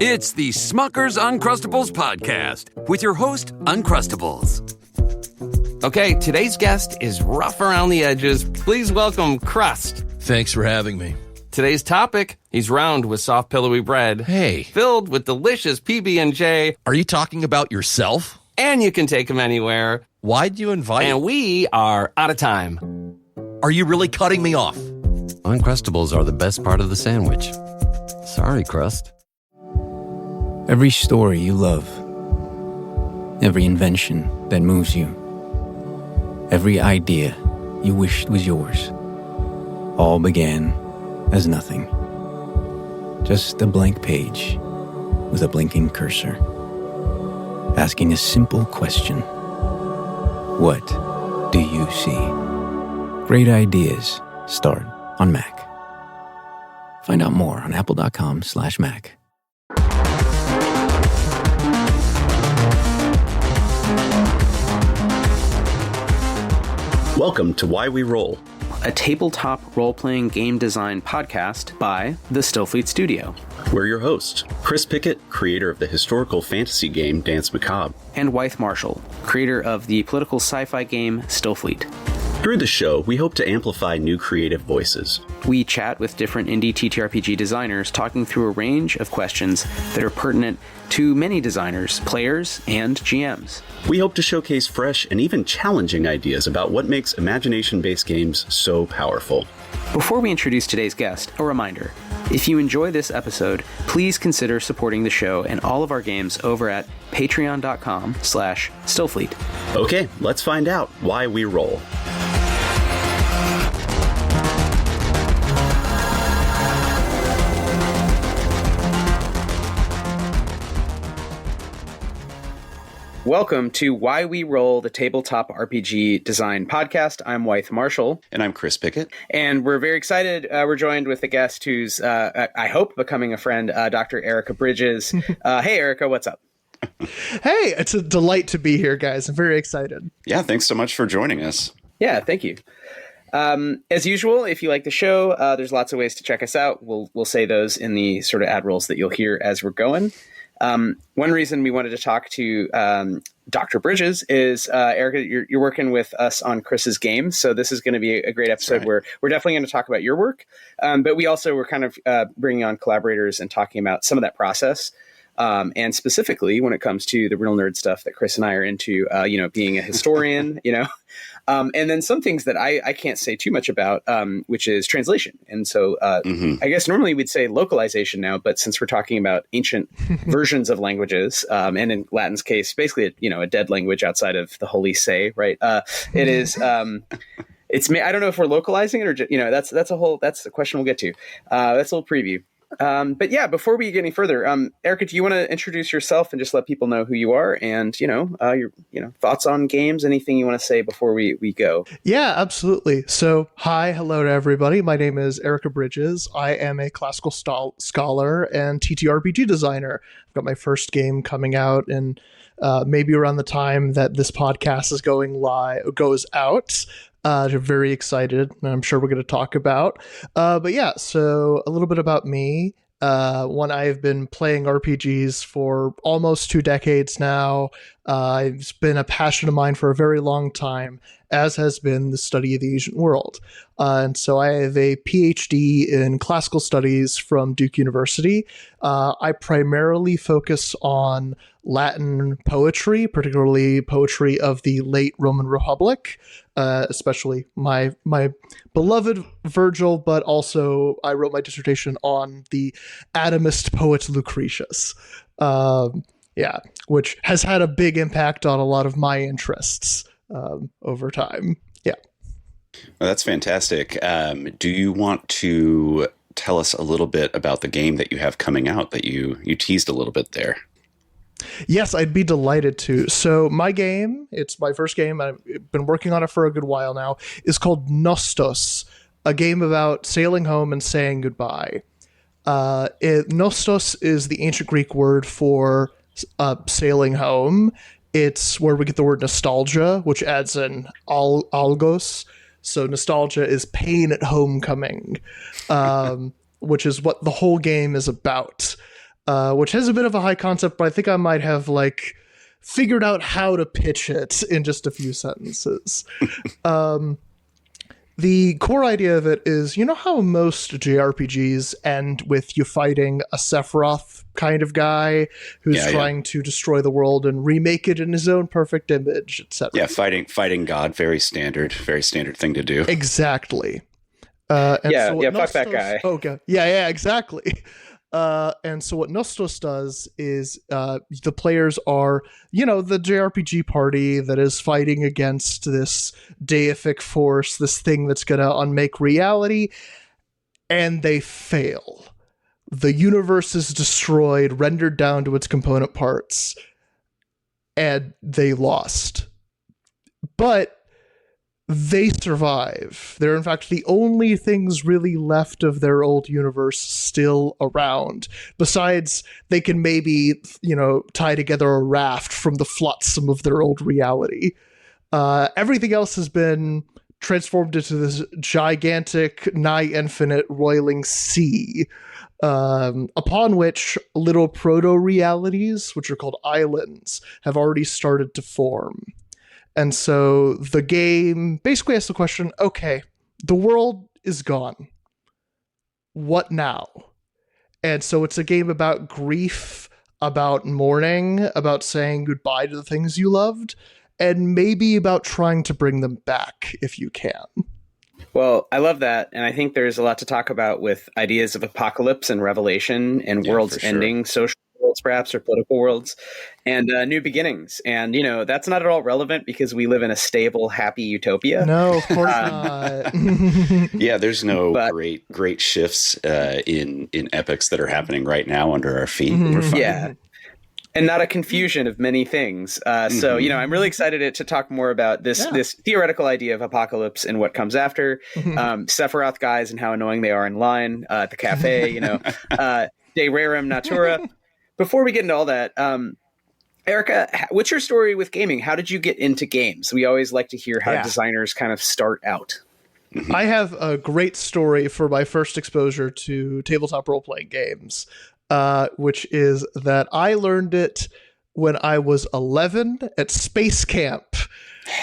It's the Smucker's Uncrustables podcast with your host, Uncrustables. Okay, today's guest is rough around the edges. Please welcome Crust. Thanks for having me. Today's topic, he's round with soft pillowy bread. Hey. Filled with delicious PB&J. Are you talking about yourself? And you can take him anywhere. Why'd you invite? And we are out of time. Are you really cutting me off? Uncrustables are the best part of the sandwich. Sorry, Crust. Every story you love, every invention that moves you, every idea you wished was yours, all began as nothing. Just a blank page with a blinking cursor, asking a simple question. What do you see? Great ideas start on Mac. Find out more on apple.com/Mac. Welcome to Why We Roll, a tabletop role-playing game design podcast by the Stillfleet Studio. We're your hosts, Chris Pickett, creator of the historical fantasy game Dance Macabre, and Wythe Marshall, creator of the political sci-fi game Stillfleet. Through the show, we hope to amplify new creative voices. We chat with different indie TTRPG designers, talking through a range of questions that are pertinent to many designers, players, and GMs. We hope to showcase fresh and even challenging ideas about what makes imagination-based games so powerful. Before we introduce today's guest, a reminder. If you enjoy this episode, please consider supporting the show and all of our games over at patreon.com/Stillfleet. Okay, let's find out why we roll. Welcome to Why We Roll, the tabletop RPG design podcast. I'm Wythe Marshall. And I'm Chris Pickett. And we're very excited. We're joined with a guest who's, I hope, becoming a friend, Dr. Erica Bridges. Hey, Erica, what's up? Hey, it's a delight to be here, guys. I'm very excited. Yeah, thanks so much for joining us. Yeah, thank you. As usual, if you like the show, there's lots of ways to check us out. We'll say those in the sort of ad rolls that you'll hear as we're going. One reason we wanted to talk to Dr. Bridges is, Erica, you're working with us on Chris's game, so this is going to be a great episode where we're definitely going to talk about your work, but we also were kind of bringing on collaborators and talking about some of that process, and specifically when it comes to the real nerd stuff that Chris and I are into, being a historian, and then some things that I can't say too much about, which is translation. And so I guess normally we'd say localization now, but since we're talking about ancient versions of languages, and in Latin's case, basically, a dead language outside of the Holy Say, right? It is, I don't know if we're localizing it or, that's the question we'll get to. That's a little preview. But yeah, before we get any further, Erica, do you want to introduce yourself and just let people know who you are and, your thoughts on games, anything you want to say before we go? Yeah, absolutely. So, hello to everybody. My name is Erica Bridges. I am a classical scholar and TTRPG designer. I've got my first game coming out in maybe around the time that this podcast is goes out. Very excited, and I'm sure we're going to talk about. But yeah, so a little bit about me. I've been playing RPGs for almost 2 decades now. It's been a passion of mine for a very long time, as has been the study of the ancient world. And so I have a PhD in classical studies from Duke University. I primarily focus on Latin poetry, particularly poetry of the late Roman Republic, especially my beloved Virgil, but also I wrote my dissertation on the atomist poet Lucretius. Which has had a big impact on a lot of my interests over time. Yeah. Well, that's fantastic. Do you want to tell us a little bit about the game that you have coming out that you teased a little bit there? Yes, I'd be delighted to. So my game, it's my first game, I've been working on it for a good while now, is called Nostos, a game about sailing home and saying goodbye. Nostos is the ancient Greek word for sailing home. It's where we get the word nostalgia, which adds an algos. So nostalgia is pain at homecoming, which is what the whole game is about. which has a bit of a high concept, but I think I might have like figured out how to pitch it in just a few sentences. The core idea of it is, you know how most JRPGs end with you fighting a Sephiroth kind of guy who's trying to destroy the world and remake it in his own perfect image, etc. Yeah, fighting God, very standard thing to do. Exactly. Fuck that guy. Okay. Yeah, exactly. And so what Nostos does is the players are, the JRPG party that is fighting against this deific force, this thing that's going to unmake reality, and they fail. The universe is destroyed, rendered down to its component parts, and they lost. But they survive. They're, in fact, the only things really left of their old universe still around. Besides, they can maybe, tie together a raft from the flotsam of their old reality. Everything else has been transformed into this gigantic, nigh infinite, roiling sea, upon which little proto-realities, which are called islands, have already started to form. And so the game basically asks the question, okay, the world is gone. What now? And so it's a game about grief, about mourning, about saying goodbye to the things you loved, and maybe about trying to bring them back if you can. Well, I love that. And I think there's a lot to talk about with ideas of apocalypse and revelation and worlds ending, social worlds perhaps, or political worlds, and new beginnings. And, that's not at all relevant because we live in a stable, happy utopia. No, of course not. Yeah, there's no great shifts in epics that are happening right now under our feet. We're fine. Yeah. And not a confusion of many things. So, I'm really excited to talk more about this theoretical idea of apocalypse and what comes after. Sephiroth guys and how annoying they are in line at the cafe, de rerum natura. Before we get into all that, Erica, what's your story with gaming? How did you get into games? We always like to hear how designers kind of start out. I have a great story for my first exposure to tabletop role-playing games. Which is that I learned it when I was 11 at space camp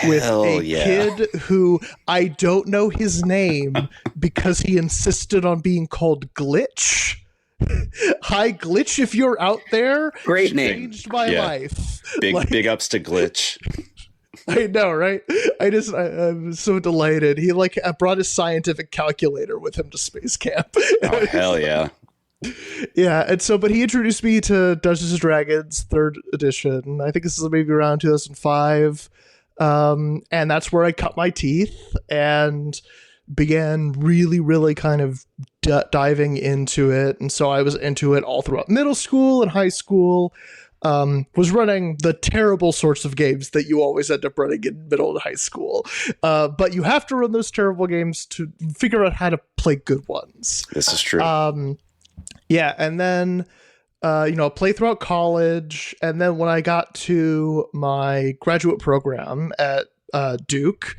with kid who I don't know his name because he insisted on being called Glitch. Hi, Glitch, if you're out there. Great name. Changed my life. Big ups to Glitch. I know, right? I'm so delighted. He brought his scientific calculator with him to space camp. Oh, hell yeah. Yeah, and so, but he introduced me to Dungeons and Dragons 3rd edition. I think this is maybe around 2005. And that's where I cut my teeth and began really, really kind of diving into it. And so I was into it all throughout middle school and high school. Was running the terrible sorts of games that you always end up running in middle and high school. But you have to run those terrible games to figure out how to play good ones. This is true. Yeah, and then, play throughout college, and then when I got to my graduate program at Duke,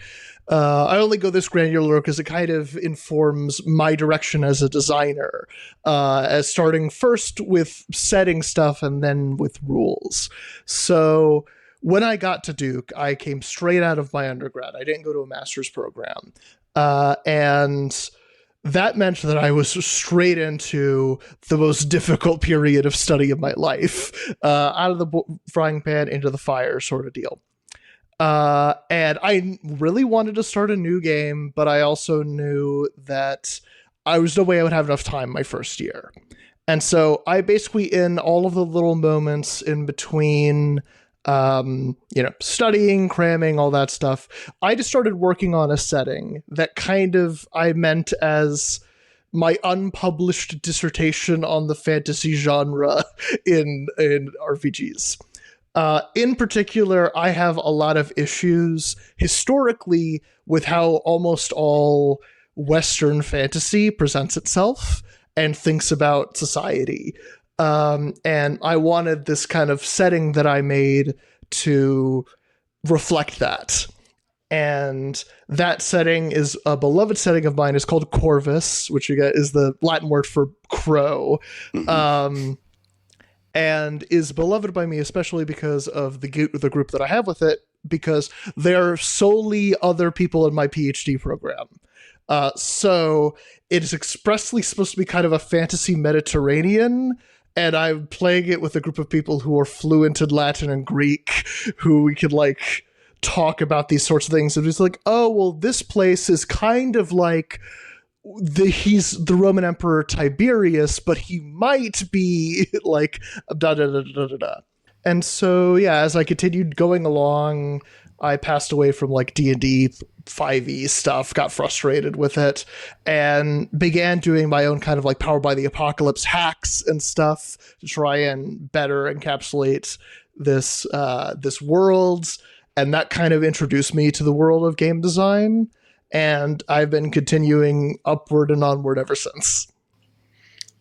I only go this granular because it kind of informs my direction as a designer, as starting first with setting stuff and then with rules. So when I got to Duke, I came straight out of my undergrad. I didn't go to a master's program, and that meant that I was straight into the most difficult period of study of my life, out of the frying pan into the fire sort of deal. And I really wanted to start a new game, but I also knew that I was no way I would have enough time my first year. And so I basically, in all of the little moments in between, studying, cramming, all that stuff, I just started working on a setting that kind of I meant as my unpublished dissertation on the fantasy genre in RPGs. In particular, I have a lot of issues historically with how almost all Western fantasy presents itself and thinks about society. And I wanted this kind of setting that I made to reflect that. And that setting is a beloved setting of mine. It's called Corvus, which is the Latin word for crow. and is beloved by me, especially because of the group that I have with it, because they're solely other people in my PhD program. So it is expressly supposed to be kind of a fantasy Mediterranean, and I'm playing it with a group of people who are fluent in Latin and Greek, who we could like talk about these sorts of things. And it's like, oh, well, this place is kind of like he's the Roman Emperor Tiberius, but he might be like da da da da da da. And so, yeah, as I continued going along, I passed away from like D&D 5e stuff, got frustrated with it, and began doing my own kind of like Powered by the Apocalypse hacks and stuff to try and better encapsulate this world. And that kind of introduced me to the world of game design. And I've been continuing upward and onward ever since.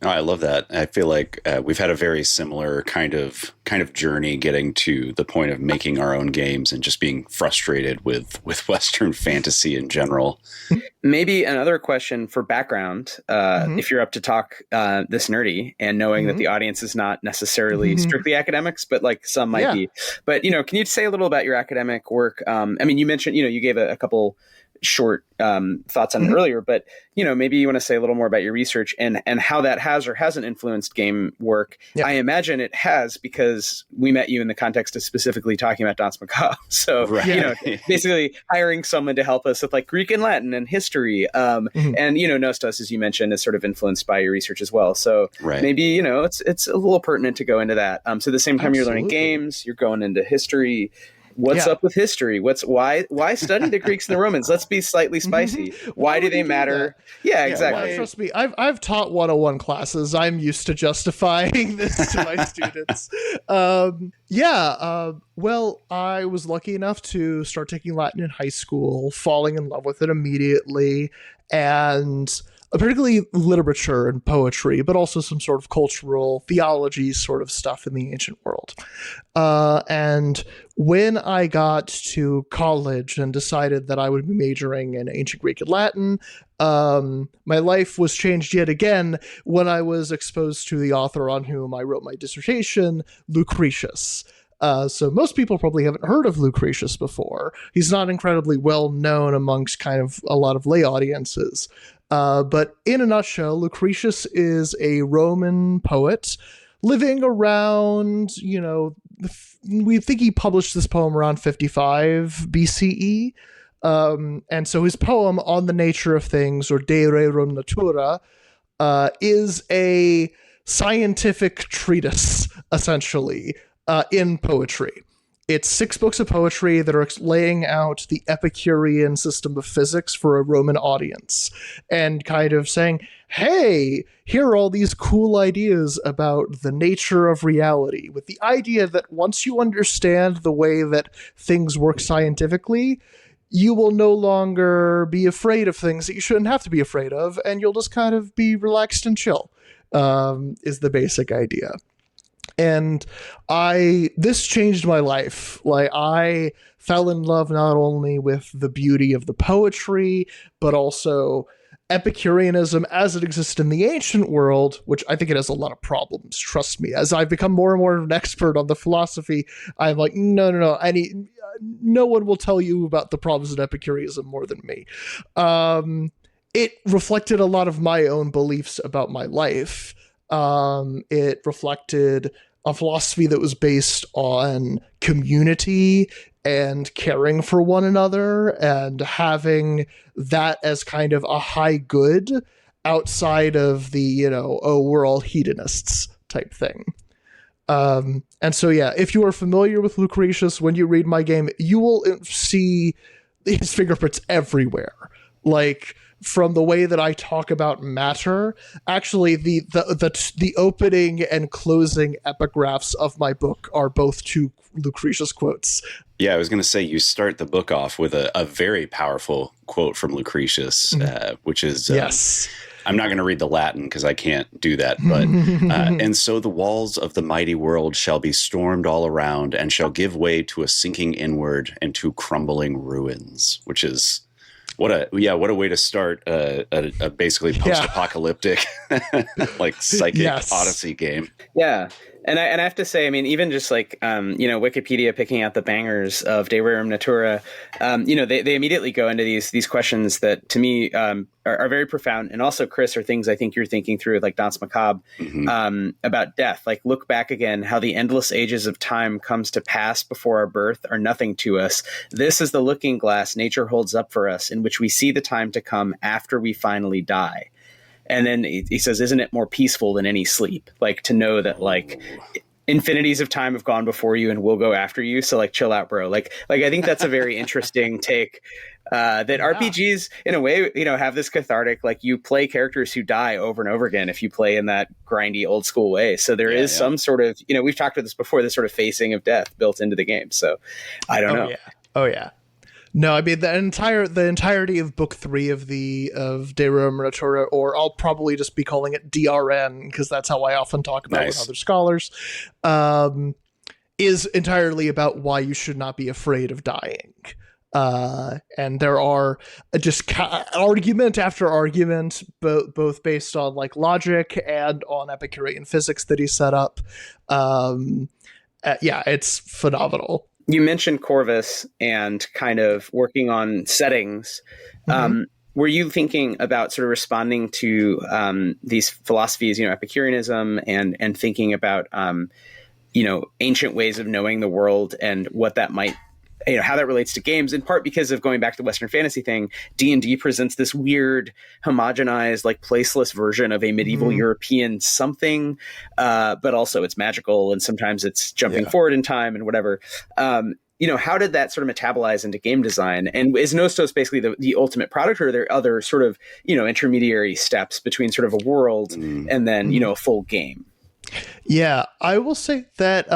Oh, I love that. I feel like we've had a very similar kind of journey getting to the point of making our own games and just being frustrated with Western fantasy in general. Maybe another question for background, if you're up to talk this nerdy and knowing that the audience is not necessarily strictly academics, but like some might be. But, can you say a little about your academic work? I mean, you mentioned, you gave a couple short thoughts on it earlier, but maybe you want to say a little more about your research and how that has or hasn't influenced game work. I imagine it has, because we met you in the context of specifically talking about Danse Macabre. So basically hiring someone to help us with like Greek and Latin and history, and Nostos, as you mentioned, is sort of influenced by your research as well. So maybe it's a little pertinent to go into that. So at the same time you're learning games, you're going into history. What's up with history? Why study the Greeks and the Romans? Let's be slightly spicy. Why do they matter? Yeah, exactly. Well, trust me, I've taught 101 classes. I'm used to justifying this to my students. Well, I was lucky enough to start taking Latin in high school, falling in love with it immediately, and particularly literature and poetry, but also some sort of cultural theology sort of stuff in the ancient world. And when I got to college and decided that I would be majoring in ancient Greek and Latin, my life was changed yet again when I was exposed to the author on whom I wrote my dissertation, Lucretius. So most people probably haven't heard of Lucretius before. He's not incredibly well known amongst kind of a lot of lay audiences. But in a nutshell, Lucretius is a Roman poet living around, we think he published this poem around 55 BCE. And so his poem On the Nature of Things, or De Rerum Natura, is a scientific treatise, essentially, in poetry. It's 6 books of poetry that are laying out the Epicurean system of physics for a Roman audience and kind of saying, hey, here are all these cool ideas about the nature of reality, with the idea that once you understand the way that things work scientifically, you will no longer be afraid of things that you shouldn't have to be afraid of, and you'll just kind of be relaxed and chill, is the basic idea. And this changed my life. Like, I fell in love not only with the beauty of the poetry, but also Epicureanism as it exists in the ancient world, which I think it has a lot of problems. Trust me, as I've become more and more of an expert on the philosophy, I'm like, no. No one will tell you about the problems in Epicureanism more than me. It reflected a lot of my own beliefs about my life. It reflected a philosophy that was based on community and caring for one another and having that as kind of a high good outside of the, we're all hedonists type thing. And so, if you are familiar with Lucretius, when you read my game, you will see his fingerprints everywhere. Like, from the way that I talk about matter, actually the opening and closing epigraphs of my book are both 2 Lucretius quotes. Yeah, I was going to say, you start the book off with a very powerful quote from Lucretius, which is, yes. I'm not going to read the Latin because I can't do that, but, and so the walls of the mighty world shall be stormed all around and shall give way to a sinking inward and to crumbling ruins, which is, what a way to start a basically post-apocalyptic like psychic odyssey game. Yeah. And I have to say, I mean, even just like, Wikipedia picking out the bangers of De Rerum Natura, they immediately go into these questions that to me are very profound. And also, Chris, are things I think you're thinking through, like Danse Macabre, about death. Like, look back again, how the endless ages of time comes to pass before our birth are nothing to us. This is the looking glass nature holds up for us, in which we see the time to come after we finally die. And then he says, isn't it more peaceful than any sleep? Like, to know that, like, infinities of time have gone before you and will go after you. So, like, chill out, bro. Like I think that's a very interesting take, that RPGs, in a way, have this cathartic, like, you play characters who die over and over again if you play in that grindy old school way. So there is some sort of, we've talked about this before, this sort of facing of death built into the game. So I don't know. Oh, yeah. No, I mean the entirety of book 3 of De Rerum Natura, or I'll probably just be calling it DRN because that's how I often talk about it with other scholars, is entirely about why you should not be afraid of dying. And there are just argument after argument, both based on like logic and on Epicurean physics that he set up. It's phenomenal. You mentioned Corvus and kind of working on settings. Were you thinking about sort of responding to these philosophies, Epicureanism, and thinking about, ancient ways of knowing the world and what that might, how that relates to games, in part because of going back to the Western fantasy thing? D&D presents this weird, homogenized, like placeless version of a medieval European something, but also it's magical and sometimes it's jumping forward in time and whatever. How did that sort of metabolize into game design? And is Nostos basically the ultimate product, or are there other sort of, intermediary steps between sort of a world and then, a full game? Yeah, I will say that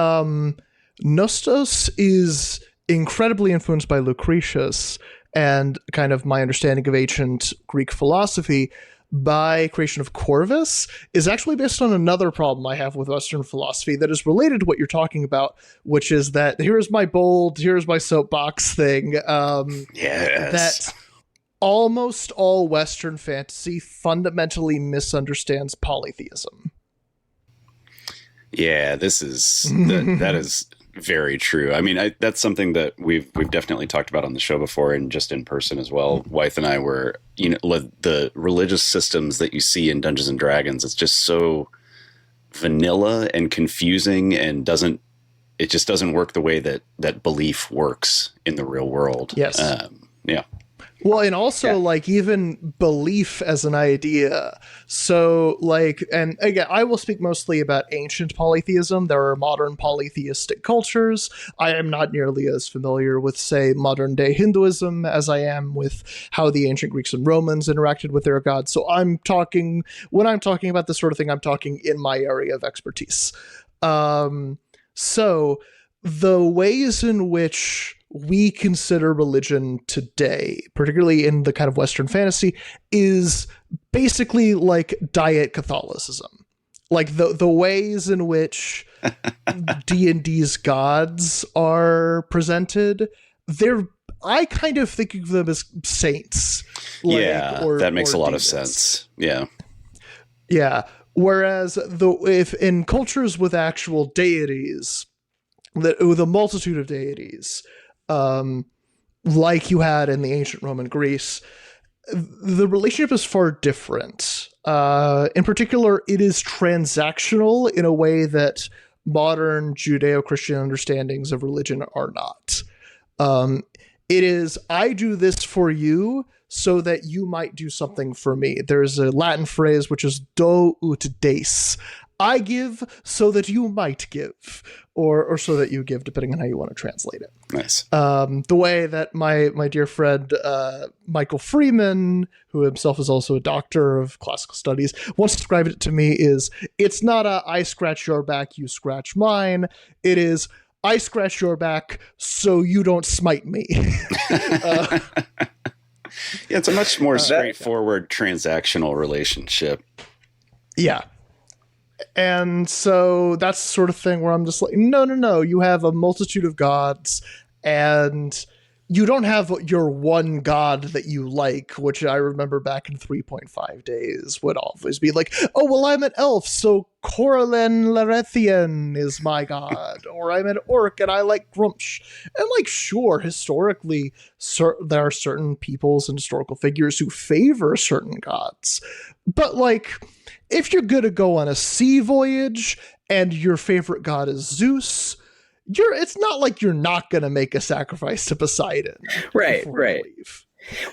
Nostos is incredibly influenced by Lucretius and kind of my understanding of ancient Greek philosophy. By creation of Corvus is actually based on another problem I have with Western philosophy that is related to what you're talking about, which is that here's my soapbox thing. That almost all Western fantasy fundamentally misunderstands polytheism. Yeah, this is that is very true. I mean, that's something that we've definitely talked about on the show before, and just in person as well. Wythe and I were, the religious systems that you see in Dungeons and Dragons, it's just so vanilla and confusing, and it just doesn't work the way that belief works in the real world. Yes. Yeah. Well, and also like even belief as an idea. So like, and again, I will speak mostly about ancient polytheism. There are modern polytheistic cultures. I am not nearly as familiar with, say, modern day Hinduism as I am with how the ancient Greeks and Romans interacted with their gods. So when I'm talking about this sort of thing, I'm talking in my area of expertise. So the ways in which we consider religion today, particularly in the kind of Western fantasy, is basically like diet Catholicism. Like the ways in which D&D's gods are presented, I kind of think of them as saints. That makes a lot of demons. sense. Yeah. Yeah. Whereas if in cultures with actual deities, with a multitude of deities, like you had in the ancient Roman Greece, the relationship is far different. In particular, it is transactional in a way that modern Judeo-Christian understandings of religion are not. It is, I do this for you so that you might do something for me. There's a Latin phrase which is do ut des. I give so that you might give, or so that you give, depending on how you want to translate it. Nice. The way that my dear friend Michael Freeman, who himself is also a doctor of classical studies, once described it to me is, it's not a I scratch your back, you scratch mine. It is, I scratch your back so you don't smite me. Yeah, it's a much more straightforward transactional relationship. Yeah. And so that's the sort of thing where I'm just like, no. You have a multitude of gods, and you don't have your one god that you like, which I remember back in 3.5 days would always be like, oh, well, I'm an elf, so Coralin Larethian is my god, or I'm an orc and I like Grumsh. And like, sure, historically, there are certain peoples and historical figures who favor certain gods. But like, if you're going to go on a sea voyage and your favorite god is Zeus, it's not like you're not going to make a sacrifice to Poseidon. Right. Leave.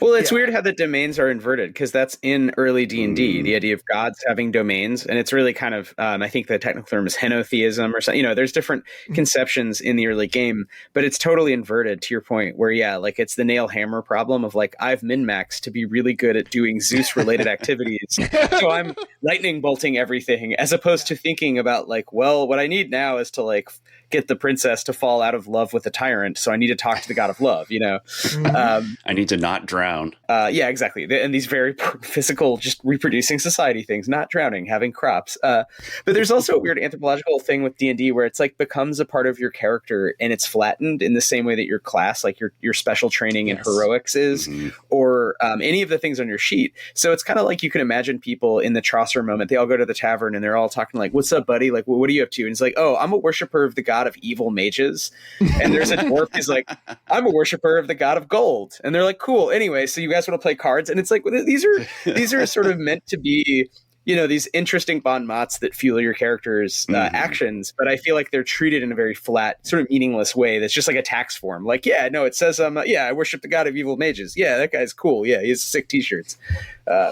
Well, it's weird how the domains are inverted, because that's in early D&D, the idea of gods having domains. And it's really kind of, I think the technical term is henotheism or something. There's different conceptions in the early game, but it's totally inverted to your point where, like it's the nail hammer problem of like, I've min-maxed to be really good at doing Zeus related activities. So I'm lightning bolting everything, as opposed to thinking about like, well, what I need now is to like get the princess to fall out of love with the tyrant. So I need to talk to the god of love, I need to not drown. Yeah, exactly. And these very physical, just reproducing society things, not drowning, having crops. But there's also a weird anthropological thing with D&D where it's like becomes a part of your character and it's flattened in the same way that your class, like your special training in heroics is, or any of the things on your sheet. So it's kind of like you can imagine people in the Chaucer moment, they all go to the tavern and they're all talking like, what's up, buddy? Like, what are you up to? And it's like, oh, I'm a worshiper of the god of evil mages. And there's a dwarf who's like, I'm a worshiper of the god of gold. And they're like, cool. Anyway, so you guys want to play cards? And it's like, these are sort of meant to be, these interesting bon mots that fuel your character's actions. But I feel like they're treated in a very flat, sort of meaningless way. That's just like a tax form. Like, yeah, no, it says, I worship the god of evil mages. Yeah, that guy's cool. Yeah, he has sick t-shirts.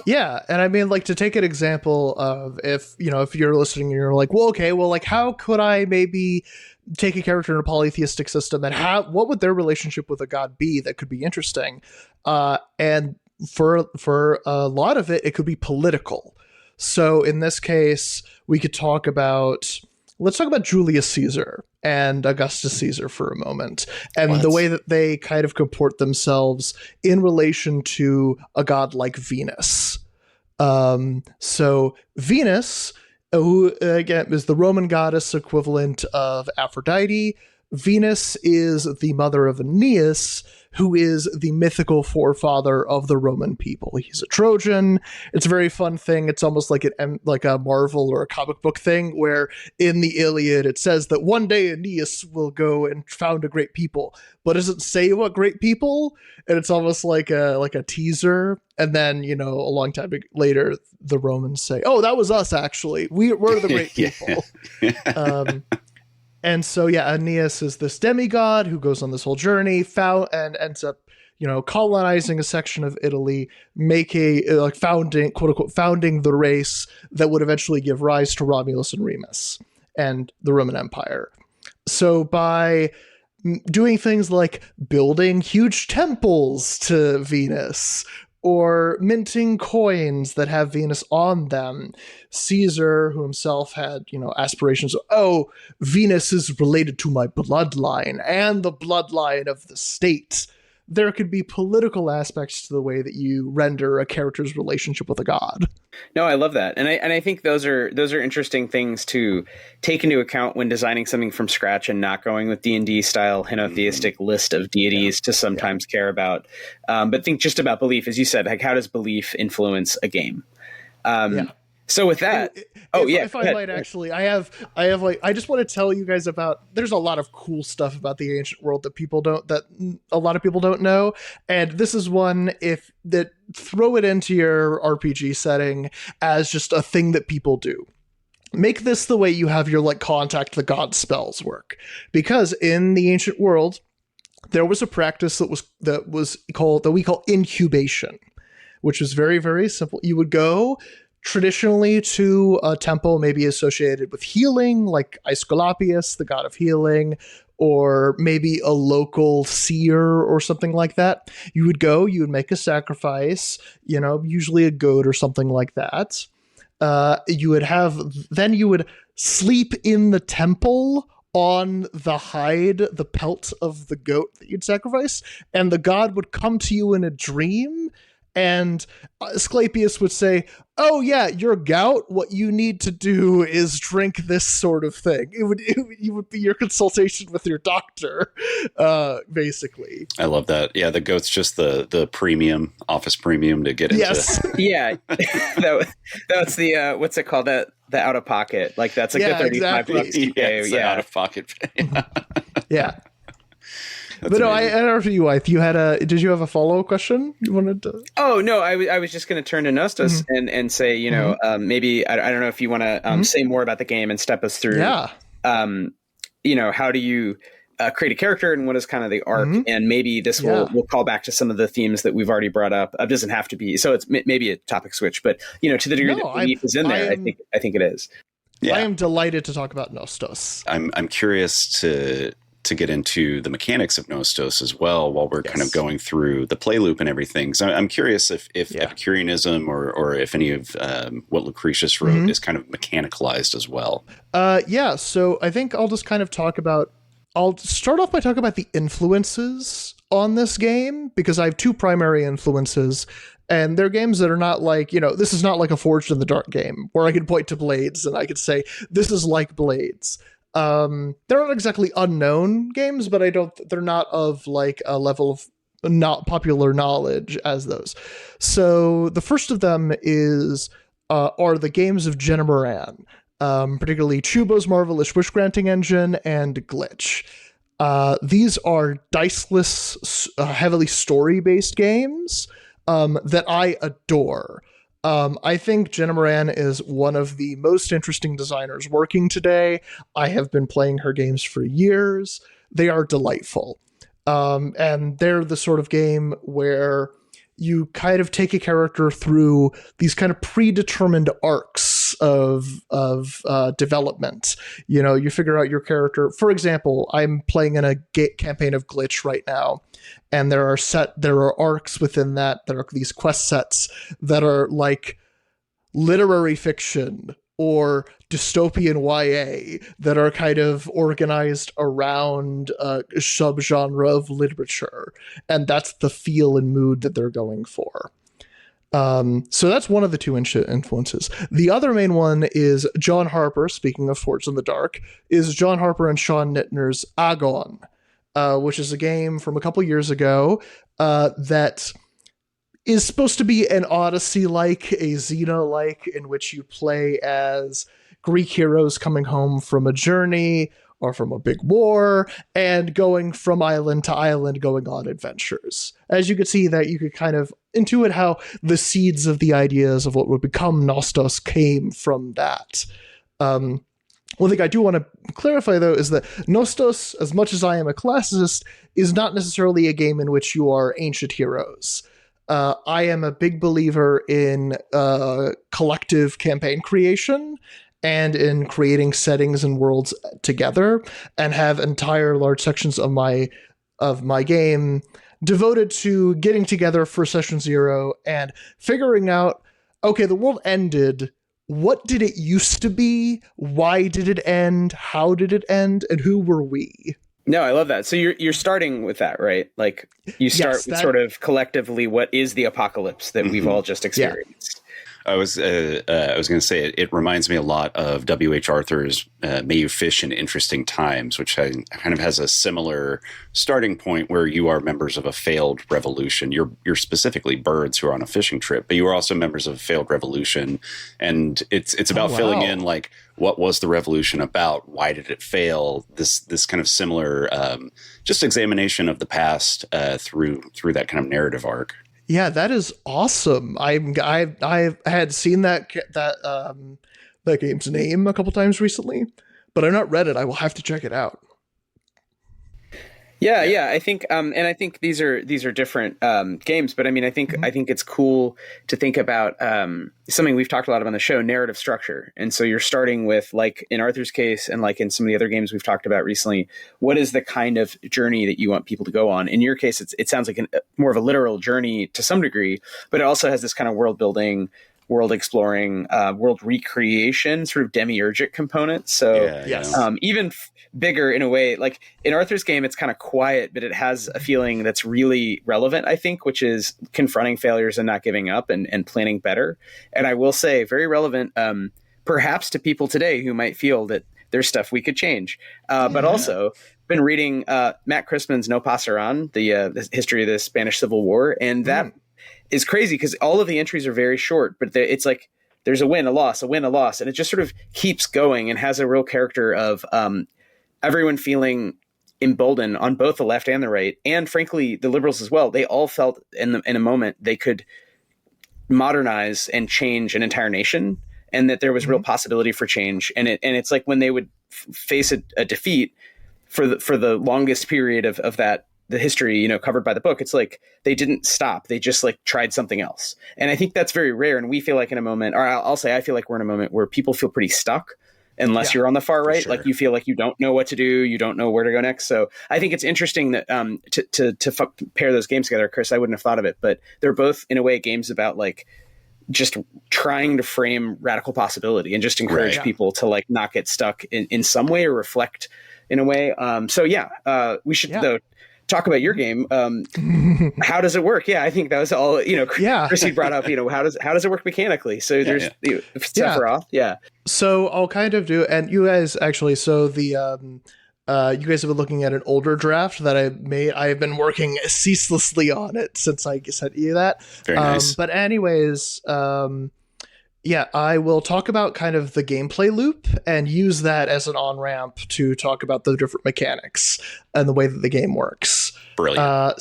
Yeah, and I mean, like, to take an example of if you're listening and you're like, well, okay, well, like, how could I maybe take a character in a polytheistic system and what would their relationship with a god be that could be interesting? And for a lot of it could be political. So in this case, let's talk about Julius Caesar and Augustus Caesar for a moment, and the way that they kind of comport themselves in relation to a god like Venus. So Venus, who again is the Roman goddess equivalent of Aphrodite. Venus is the mother of Aeneas, who is the mythical forefather of the Roman people. He's a Trojan. It's a very fun thing. It's almost like a Marvel or a comic book thing, where in the Iliad it says that one day Aeneas will go and found a great people, but doesn't say what great people. And it's almost like a teaser. And then, a long time later, the Romans say, "Oh, that was us. Actually, we're the great people." And so, Aeneas is this demigod who goes on this whole journey, and ends up, colonizing a section of Italy, founding, quote unquote, founding the race that would eventually give rise to Romulus and Remus and the Roman Empire. So by doing things like building huge temples to Venus, or minting coins that have Venus on them, Caesar, who himself had, aspirations of, Venus is related to my bloodline and the bloodline of the state. There could be political aspects to the way that you render a character's relationship with a god. No, I love that. And I think those are interesting things to take into account when designing something from scratch and not going with D&D style henotheistic list of deities to sometimes care about. But think just about belief, as you said, like how does belief influence a game? So with that, if I might actually, I just want to tell you guys about, there's a lot of cool stuff about the ancient world that a lot of people don't know. And this is one, throw it into your RPG setting as just a thing that people do. Make this the way you have your contact the god spells work. Because in the ancient world, there was a practice that we call incubation, which was very, very simple. You would go traditionally to a temple maybe associated with healing, like Aesculapius, the god of healing, or maybe a local seer or something like that. You would make a sacrifice, usually a goat or something like that. You would sleep in the temple on the hide, the pelt of the goat that you'd sacrifice, and the god would come to you in a dream And Asclepius would say, "Oh yeah, your gout. What you need to do is drink this sort of thing." It would be your consultation with your doctor, basically. I love that. Yeah, the goat's just the premium, office premium to get into. Yes. Yeah, that's the what's it called? The out of pocket. Like that's like Yeah, the $35 exactly. you pay. Yeah, out of pocket. Yeah. But no, I don't know if you, did you have a follow-up question you wanted to? Oh, no, I was just going to turn to Nostos and say, maybe, I don't know if you want to say more about the game and step us through, how do you create a character and what is kind of the arc? And maybe this will call back to some of the themes that we've already brought up. It doesn't have to be, so it's maybe a topic switch, but, to the degree that belief is in there, I think it is. Yeah. I am delighted to talk about Nostos. I'm curious to get into the mechanics of Nostos as well while we're kind of going through the play loop and everything. So I'm curious if Epicureanism or if any of what Lucretius wrote is kind of mechanicalized as well. So I think I'll just kind of I'll start off by talking about the influences on this game, because I have two primary influences. And they're games that are not like, this is not like a Forged in the Dark game where I could point to Blades and I could say, this is like Blades. They're not exactly unknown games, but they're not of like a level of not popular knowledge as those. So the first of them are the games of Jenna Moran, particularly Chubo's Marvelous Wish Granting Engine and Glitch. These are diceless, heavily story-based games that I adore. I think Jenna Moran is one of the most interesting designers working today. I have been playing her games for years. They are delightful. And they're the sort of game where you kind of take a character through these kind of predetermined arcs of development. You figure out your character. For example, I'm playing in a campaign of Glitch right now. And there are arcs within that. There are these quest sets that are like literary fiction or dystopian YA that are kind of organized around a subgenre of literature. And that's the feel and mood that they're going for. So that's one of the two influences. The other main one is John Harper, speaking of Forged in the Dark, is John Harper and Sean Nittner's Agon. Which is a game from a couple years ago that is supposed to be an Odyssey-like, a Xena-like, in which you play as Greek heroes coming home from a journey or from a big war and going from island to island, going on adventures. As you could see, that you could kind of intuit how the seeds of the ideas of what would become Nostos came from that. One thing I do want to clarify, though, is that Nostos, as much as I am a classicist, is not necessarily a game in which you are ancient heroes. I am a big believer in collective campaign creation and in creating settings and worlds together, and have entire large sections of my game devoted to getting together for session 0 and figuring out, okay, the world ended. What did it used to be? Why did it end? How did it end? And who were we? No, I love that. So you're starting with that, right? Like you start with sort of collectively, what is the apocalypse that we've all just experienced? I was going to say it reminds me a lot of W.H. Arthur's May You Fish in Interesting Times, which kind of has a similar starting point where you are members of a failed revolution. You're specifically birds who are on a fishing trip, but you are also members of a failed revolution, and it's about filling in like what was the revolution about, why did it fail? This kind of similar just examination of the past through that kind of narrative arc. Yeah, that is awesome. I had seen that game's name a couple times recently, but I've not read it. I will have to check it out. Yeah. I think, and I think these are different games, but I mean, I think it's cool to think about something we've talked a lot about on the show, narrative structure. And so you're starting with, like in Arthur's case, and like in some of the other games we've talked about recently, what is the kind of journey that you want people to go on? In your case, it sounds like more of a literal journey to some degree, but it also has this kind of world building world exploring, world recreation, sort of demiurgic component. So Yes. even bigger in a way. Like in Arthur's game, it's kind of quiet, but it has a feeling that's really relevant, I think, which is confronting failures and not giving up and planning better. And I will say, very relevant, perhaps to people today who might feel that there's stuff we could change. But also, been reading Matt Crispin's No Pasaran, the history of the Spanish Civil War, and that is crazy because all of the entries are very short, but it's like there's a win, a loss, a win, a loss, and it just sort of keeps going and has a real character of everyone feeling emboldened on both the left and the right, and frankly the liberals as well. They all felt in a moment they could modernize and change an entire nation, and that there was real possibility for change. And it's like when they would face a defeat for the longest period of that, the history, covered by the book, it's like they didn't stop. They just like tried something else. And I think that's very rare. And we feel like in a moment, or I'll say, I feel like we're in a moment where people feel pretty stuck unless you're on the far right. Sure. Like you feel like you don't know what to do. You don't know where to go next. So I think it's interesting that to pair those games together. Chris, I wouldn't have thought of it, but they're both in a way games about like just trying to frame radical possibility and just encourage people to like not get stuck in some way or reflect in a way. We should though talk about your game. How does it work? Yeah, I think that was all, Chrissy brought up, how does it work mechanically? So there's Sephiroth. Yeah. So I'll kind of do, and you guys actually, so the, you guys have been looking at an older draft that I made. I've been working ceaselessly on it since I sent you that. Very nice. But anyways, I will talk about kind of the gameplay loop and use that as an on-ramp to talk about the different mechanics and the way that the game works. Brilliant.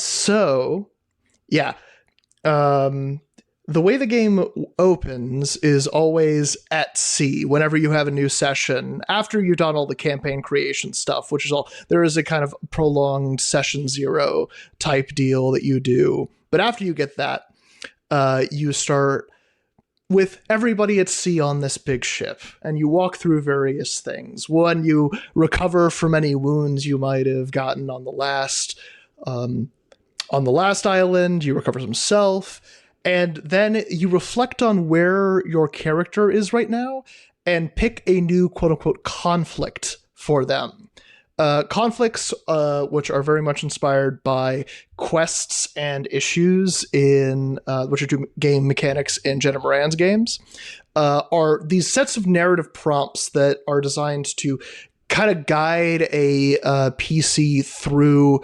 The way the game opens is always at sea whenever you have a new session, after you've done all the campaign creation stuff, which is there is a kind of prolonged session 0 type deal that you do. But after you get that, you start with everybody at sea on this big ship, and you walk through various things. One, you recover from any wounds you might have gotten on the last island. You recover some self, and then you reflect on where your character is right now and pick a new quote-unquote conflict for them. Conflicts, which are very much inspired by quests and issues in which are game mechanics in Jenna Moran's games, are these sets of narrative prompts that are designed to kind of guide a PC through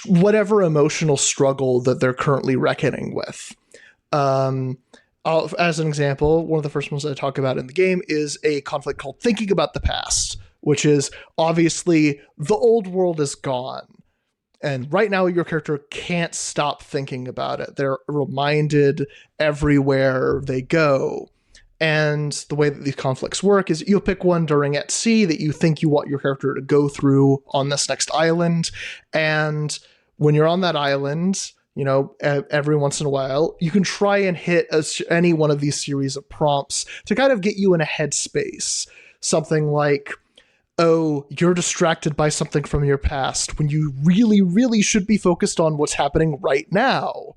whatever emotional struggle that they're currently reckoning with. As an example, one of the first ones I talk about in the game is a conflict called Thinking About the Past, which is obviously the old world is gone. And right now your character can't stop thinking about it. They're reminded everywhere they go. And the way that these conflicts work is you'll pick one during at sea that you think you want your character to go through on this next island. And when you're on that island, every once in a while, you can try and hit any one of these series of prompts to kind of get you in a headspace. Something like, oh, you're distracted by something from your past when you really, really should be focused on what's happening right now.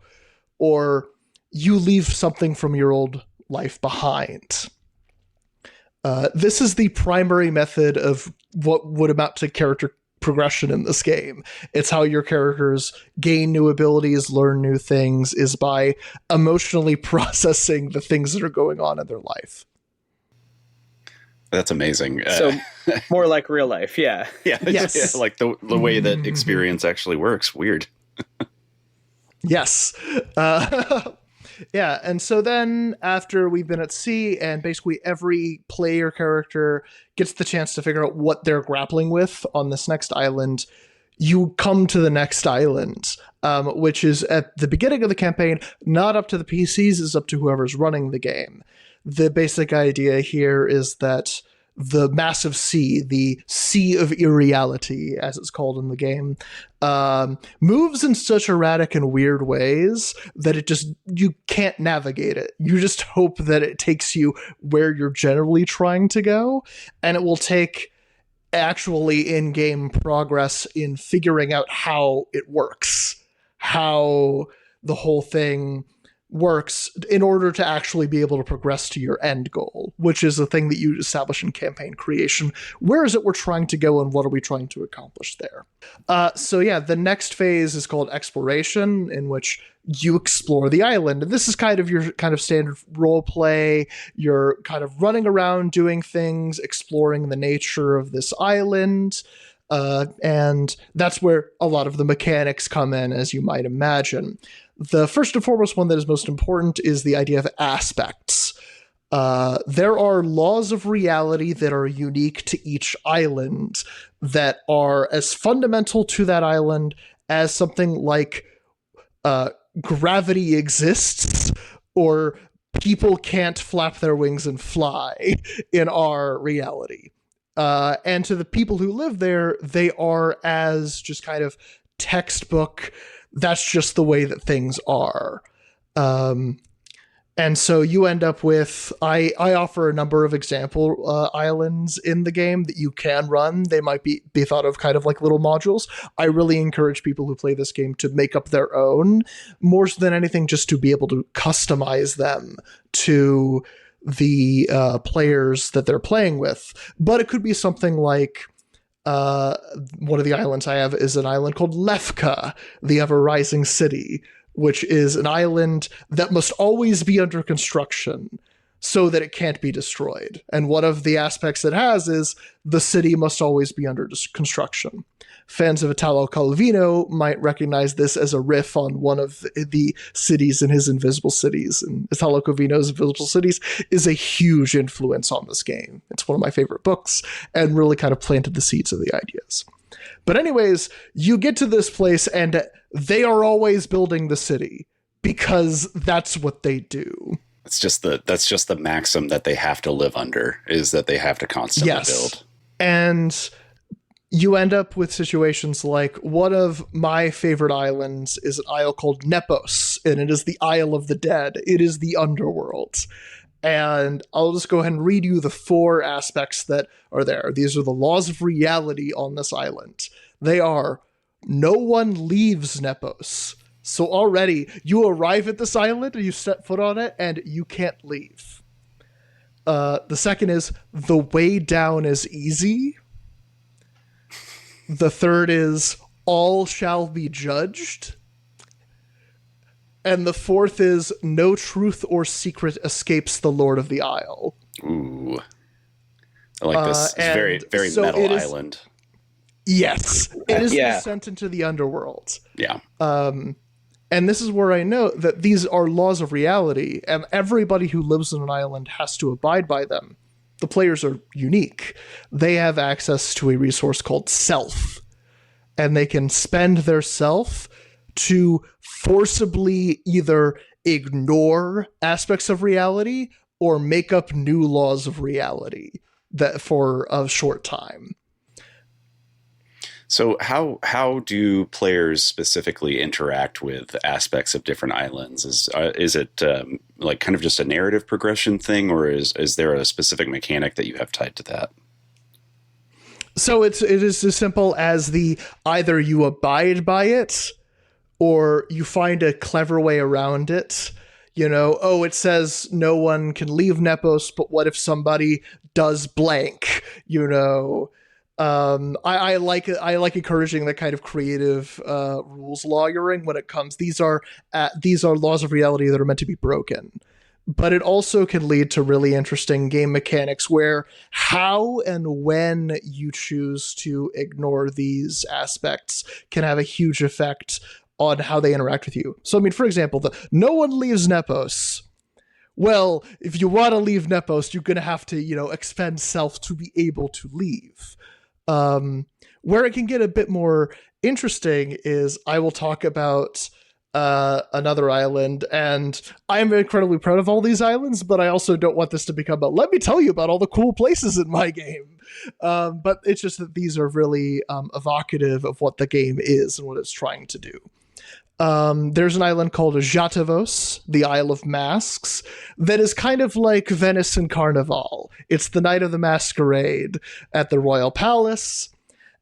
Or you leave something from your old life behind. This is the primary method of what would amount to character progression in this game. It's how your characters gain new abilities, learn new things, is by emotionally processing the things that are going on in their life. That's amazing. So more like real life. Yeah. Yes. Like the way that experience actually works. Weird. Yes. And so then after we've been at sea and basically every player character gets the chance to figure out what they're grappling with on this next island, you come to the next island, which is at the beginning of the campaign, not up to the PCs, is up to whoever's running the game. The basic idea here is that the massive sea, the sea of irreality, as it's called in the game, moves in such erratic and weird ways that you can't navigate it. You just hope that it takes you where you're generally trying to go, and it will take actually in-game progress in figuring out how it works, how the whole thing works in order to actually be able to progress to your end goal, which is the thing that you establish in campaign creation. Where is it we're trying to go, and what are we trying to accomplish there? So yeah, the next phase is called exploration, in which you explore the island. And this is kind of your kind of standard role play. You're kind of running around doing things, exploring the nature of this island. And that's where a lot of the mechanics come in, as you might imagine. The first and foremost one that is most important is the idea of aspects. There are laws of reality that are unique to each island that are as fundamental to that island as something like gravity exists, or people can't flap their wings and fly in our reality. And to the people who live there, they are as just kind of textbook, that's just the way that things are. And so you end up with, I offer a number of example islands in the game that you can run. They might be thought of kind of like little modules. I really encourage people who play this game to make up their own, more so than anything, just to be able to customize them to the players that they're playing with. But it could be something like, one of the islands I have is an island called Lefka, the ever-rising city, which is an island that must always be under construction so that it can't be destroyed. And one of the aspects it has is the city must always be under construction. Fans of Italo Calvino might recognize this as a riff on one of the cities in his Invisible Cities. And Italo Calvino's Invisible Cities is a huge influence on this game. It's one of my favorite books and really kind of planted the seeds of the ideas. But anyways, you get to this place and they are always building the city because that's what they do. That's just the maxim that they have to live under, is that they have to constantly build. And you end up with situations like, one of my favorite islands is an isle called Nepos, and it is the Isle of the Dead. It is the underworld. And I'll just go ahead and read you the 4 aspects that are there. These are the laws of reality on this island. They are, no one leaves Nepos. So already you arrive at this island and you set foot on it and you can't leave. The second is, the way down is easy. The third is, all shall be judged. And the fourth is, no truth or secret escapes the Lord of the Isle. Ooh. I like this. It's very, very so metal island. Yes. It is descent into the underworld. Yeah. And this is where I know that these are laws of reality, and everybody who lives on an island has to abide by them. The players are unique. They have access to a resource called self, and they can spend their self to forcibly either ignore aspects of reality or make up new laws of reality that for a short time. So how do players specifically interact with aspects of different islands? Is it like kind of just a narrative progression thing, or is there a specific mechanic that you have tied to that? So it is as simple as either you abide by it or you find a clever way around it. You know, it says no one can leave Nepos, but what if somebody does blank, you know? I like encouraging that kind of creative rules lawyering when it comes. These are laws of reality that are meant to be broken, but it also can lead to really interesting game mechanics where how and when you choose to ignore these aspects can have a huge effect on how they interact with you. So, I mean, for example, no one leaves Nepos. Well, if you want to leave Nepos, you're going to have to, expend self to be able to leave. Where it can get a bit more interesting is I will talk about another island, and I'm incredibly proud of all these islands, but I also don't want this to become let me tell you about all the cool places in my game. But it's just that these are really evocative of what the game is and what it's trying to do. There's an island called Jatavos, the Isle of Masks, that is kind of like Venice and Carnival. It's the night of the masquerade at the Royal Palace,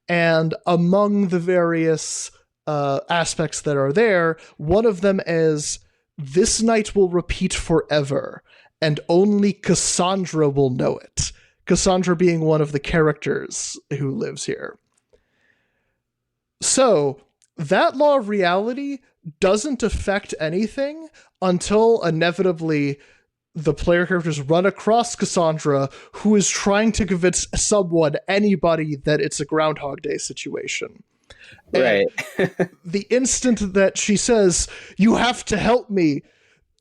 and among the various aspects that are there, one of them is this night will repeat forever, and only Cassandra will know it. Cassandra being one of the characters who lives here. So, that law of reality doesn't affect anything until inevitably the player characters run across Cassandra, who is trying to convince anybody, that it's a Groundhog Day situation. Right. The instant that she says, "You have to help me,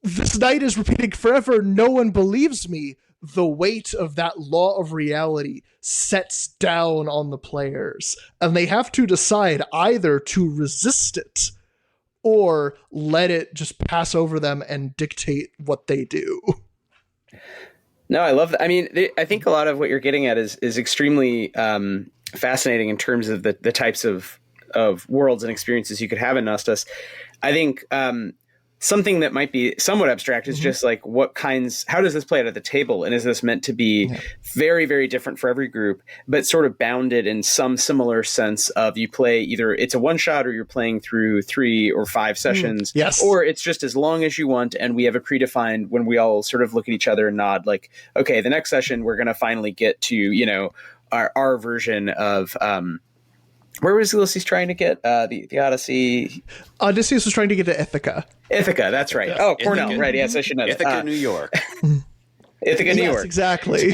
this night is repeating forever, no one believes me," the weight of that law of reality sets down on the players, and they have to decide either to resist it or let it just pass over them and dictate what they do. No, I love that. I mean, I think a lot of what you're getting at is extremely fascinating in terms of the types of worlds and experiences you could have in Nostos. I think something that might be somewhat abstract is just like how does this play out at the table? And is this meant to be very, very different for every group, but sort of bounded in some similar sense of you play either it's a one shot or you're playing through 3 or 5 sessions, or it's just as long as you want. And we have a predefined when we all sort of look at each other and nod like, okay, the next session, we're going to finally get to, our version of, where was Ulysses trying to get? The Odyssey? Odysseus was trying to get to Ithaca. Ithaca, that's right. Yes. Oh, Cornell, Ithaca. right. Yes, I should know that. Ithaca, New York. Ithaca, New Yes, York. exactly.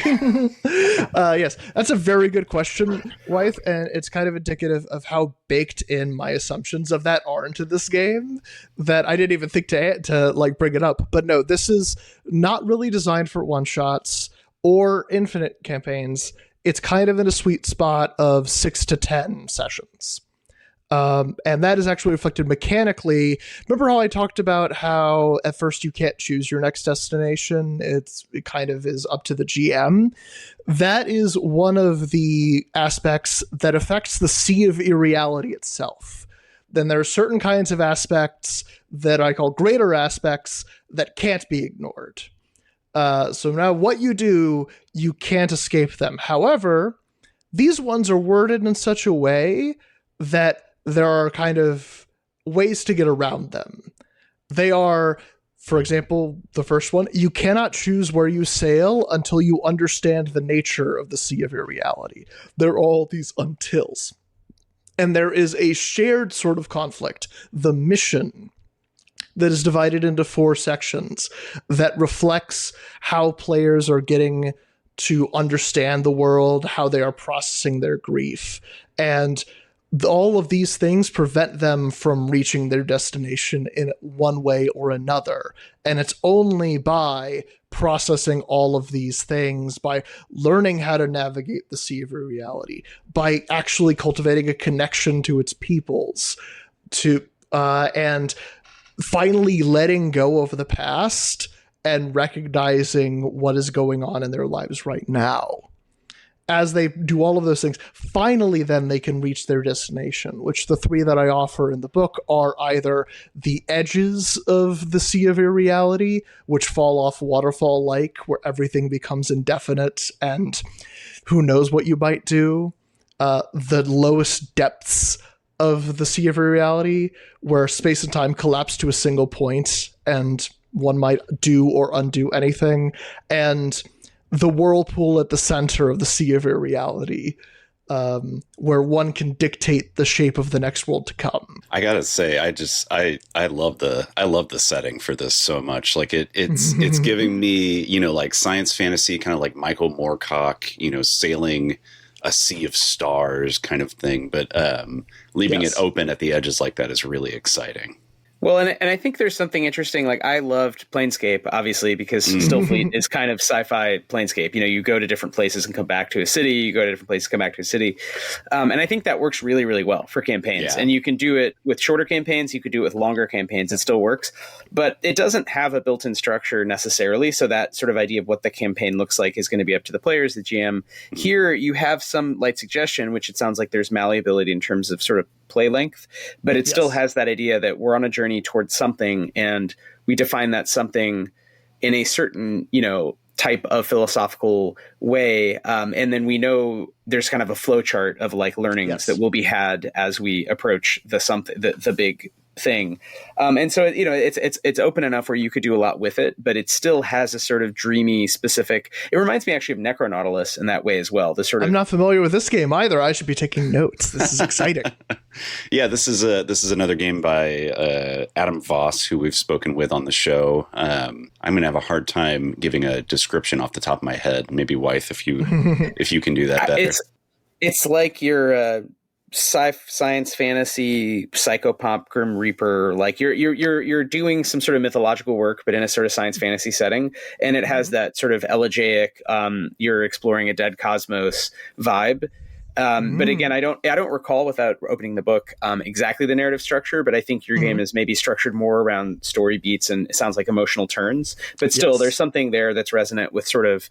Yes, that's a very good question, Wythe, and it's kind of indicative of how baked in my assumptions of that are into this game that I didn't even think to like bring it up. But no, this is not really designed for one-shots or infinite campaigns. It's kind of in a sweet spot of 6 to 10 sessions. And that is actually reflected mechanically. Remember how I talked about how at first you can't choose your next destination? It kind of is up to the GM. That is one of the aspects that affects the Sea of Irreality itself. Then there are certain kinds of aspects that I call greater aspects that can't be ignored. So now what you do, you can't escape them. However, these ones are worded in such a way that there are kind of ways to get around them. They are, for example, the first one, you cannot choose where you sail until you understand the nature of the Sea of Irreality. There are all these untils. And there is a shared sort of conflict, the mission, that is divided into 4 sections that reflects how players are getting to understand the world, how they are processing their grief. And all of these things prevent them from reaching their destination in one way or another. And it's only by processing all of these things, by learning how to navigate the Sea of Reality, by actually cultivating a connection to its peoples, and finally letting go of the past and recognizing what is going on in their lives right now. As they do all of those things, finally then they can reach their destination, which the 3 that I offer in the book are either the edges of the Sea of Irreality, which fall off waterfall-like, where everything becomes indefinite and who knows what you might do, the lowest depths of the Sea of Irreality, where space and time collapse to a single point and one might do or undo anything, and the whirlpool at the center of the Sea of Irreality, where one can dictate the shape of the next world to come. I gotta say, I love the setting for this so much. Like it's giving me, like science fantasy, kind of like Michael Moorcock, sailing a sea of stars kind of thing. But leaving it open at the edges like that is really exciting. Well, and I think there's something interesting. Like I loved Planescape, obviously, because Stillfleet is kind of sci-fi Planescape. You go to different places and come back to a city. You go to different places, come back to a city. And I think that works really, really well for campaigns. Yeah. And you can do it with shorter campaigns. You could do it with longer campaigns. It still works. But it doesn't have a built-in structure necessarily. So that sort of idea of what the campaign looks like is going to be up to the players, the GM. Here you have some light suggestion, which it sounds like there's malleability in terms of sort of play length, but it still has that idea that we're on a journey towards something, and we define that something in a certain, type of philosophical way. And then we know there's kind of a flow chart of like learnings that will be had as we approach the big thing. And so, it's open enough where you could do a lot with it, but it still has a sort of dreamy, specific. It reminds me actually of Necronautilus in that way as well. The sort of. I'm not familiar with this game either. I should be taking notes. This is exciting. Yeah, this is another game by Adam Voss, who we've spoken with on the show. I'm going to have a hard time giving a description off the top of my head. Maybe Wythe, if you can do that better. It's like your science fantasy psychopomp Grim Reaper. Like you're doing some sort of mythological work, but in a sort of science fantasy setting, and it has that sort of elegiac, you're exploring a dead cosmos vibe. But again, I don't recall without opening the book exactly the narrative structure, but I think your game is maybe structured more around story beats and it sounds like emotional turns. But still, there's something there that's resonant with sort of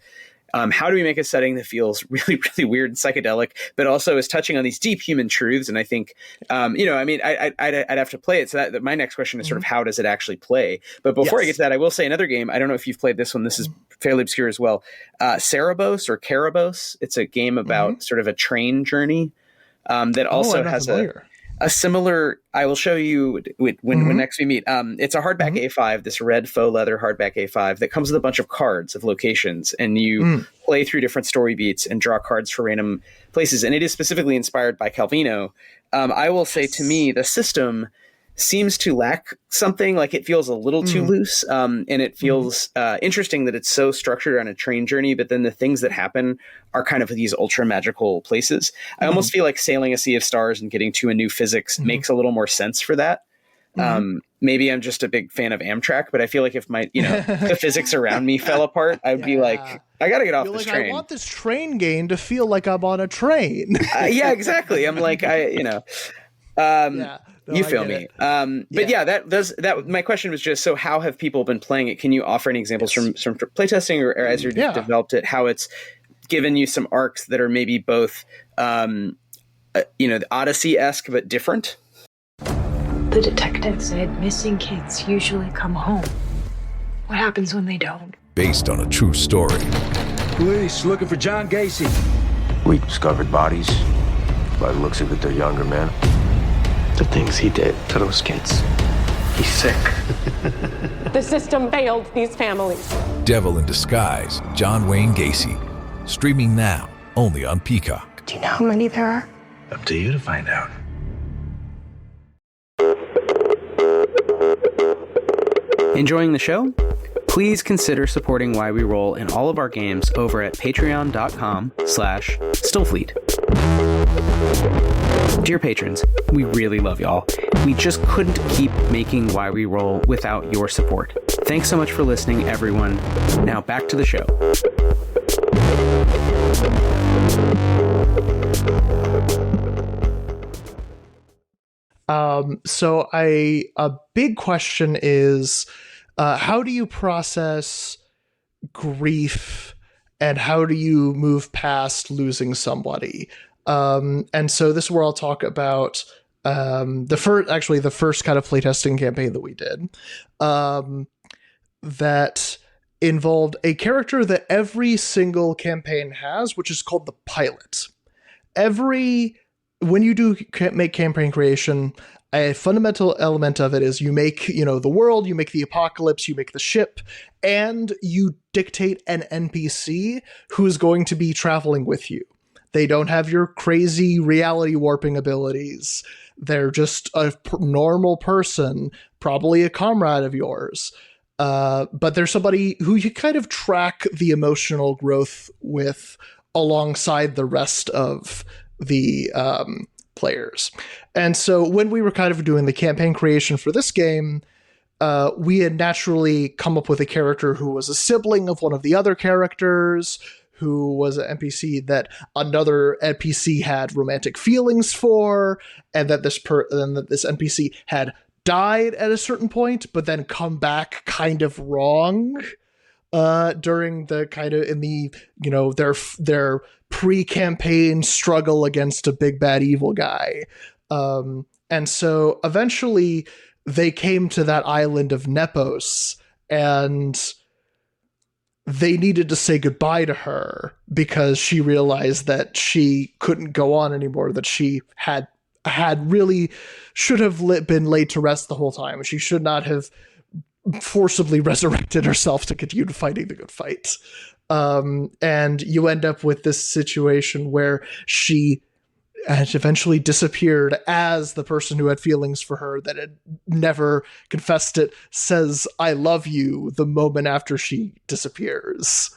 how do we make a setting that feels really, really weird and psychedelic, but also is touching on these deep human truths? And I think, I'd have to play it. So that my next question is sort of how does it actually play? But before I get to that, I will say another game. I don't know if you've played this one. This is fairly obscure as well. Cerebos or Carabos. It's a game about sort of a train journey that also has a similar. I will show you when next we meet. It's a hardback A5, this red faux leather hardback A5 that comes with a bunch of cards of locations, and you play through different story beats and draw cards for random places. And it is specifically inspired by Calvino. I will say, to me, the system seems to lack something. Like it feels a little too loose, and it feels interesting that it's so structured on a train journey, but then the things that happen are kind of these ultra magical places. I almost feel like sailing a sea of stars and getting to a new physics makes a little more sense for that. Maybe I'm just a big fan of Amtrak, but I feel like if my the physics around me fell apart, I would be like, I gotta get off this train. I want this train game to feel like I'm on a train. Yeah, exactly. I'm like, you feel me. But that my question was just, so how have people been playing it? Can you offer any examples from playtesting or as you've developed it, how it's given you some arcs that are maybe both, Odyssey-esque, but different? The detective said missing kids usually come home. What happens when they don't? Based on a true story. Police looking for John Gacy. We discovered bodies. By the looks of it, they're younger men. The things he did to those kids. He's sick. The system failed these families. Devil in Disguise, John Wayne Gacy. Streaming now, only on Peacock. Do you know how many there are? Up to you to find out. Enjoying the show? Please consider supporting Why We Roll in all of our games over at patreon.com/Stillfleet. Dear patrons, we really love y'all. We just couldn't keep making Why We Roll without your support. Thanks so much for listening, everyone. Now back to the show. So a big question is, how do you process grief and how do you move past losing somebody? And so this is where I'll talk about the first kind of playtesting campaign that we did, that involved a character that every single campaign has, which is called the pilot. When you do make campaign creation, a fundamental element of it is you make, the world, you make the apocalypse, you make the ship, and you dictate an NPC who is going to be traveling with you. They don't have your crazy reality warping abilities. They're just a normal person, probably a comrade of yours. But there's somebody who you kind of track the emotional growth with alongside the rest of the players. And so when we were kind of doing the campaign creation for this game, we had naturally come up with a character who was a sibling of one of the other characters, who was an NPC that another NPC had romantic feelings for, and that this NPC had died at a certain point, but then come back kind of wrong during the kind of in the their pre-campaign struggle against a big bad evil guy. And so eventually they came to that island of Nepos, and they needed to say goodbye to her because she realized that she couldn't go on anymore, that she had should have been laid to rest the whole time. She should not have forcibly resurrected herself to continue fighting the good fight. And you end up with this situation where she had eventually disappeared as the person who had feelings for her that had never confessed it says, "I love you," the moment after she disappears.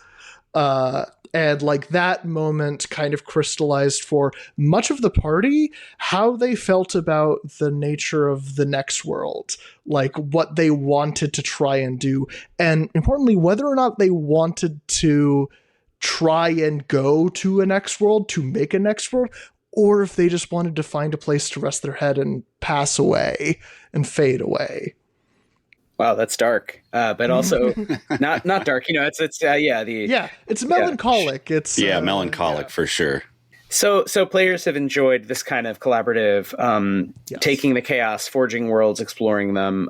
And like that moment kind of crystallized for much of the party how they felt about the nature of the next world, like what they wanted to try and do, and importantly, whether or not they wanted to try and go to a next world to make a next world, or if they just wanted to find a place to rest their head and pass away and fade away. Wow, that's dark, but also not dark. It's melancholic. It's melancholic for sure. So players have enjoyed this kind of collaborative, taking the chaos, forging worlds, exploring them.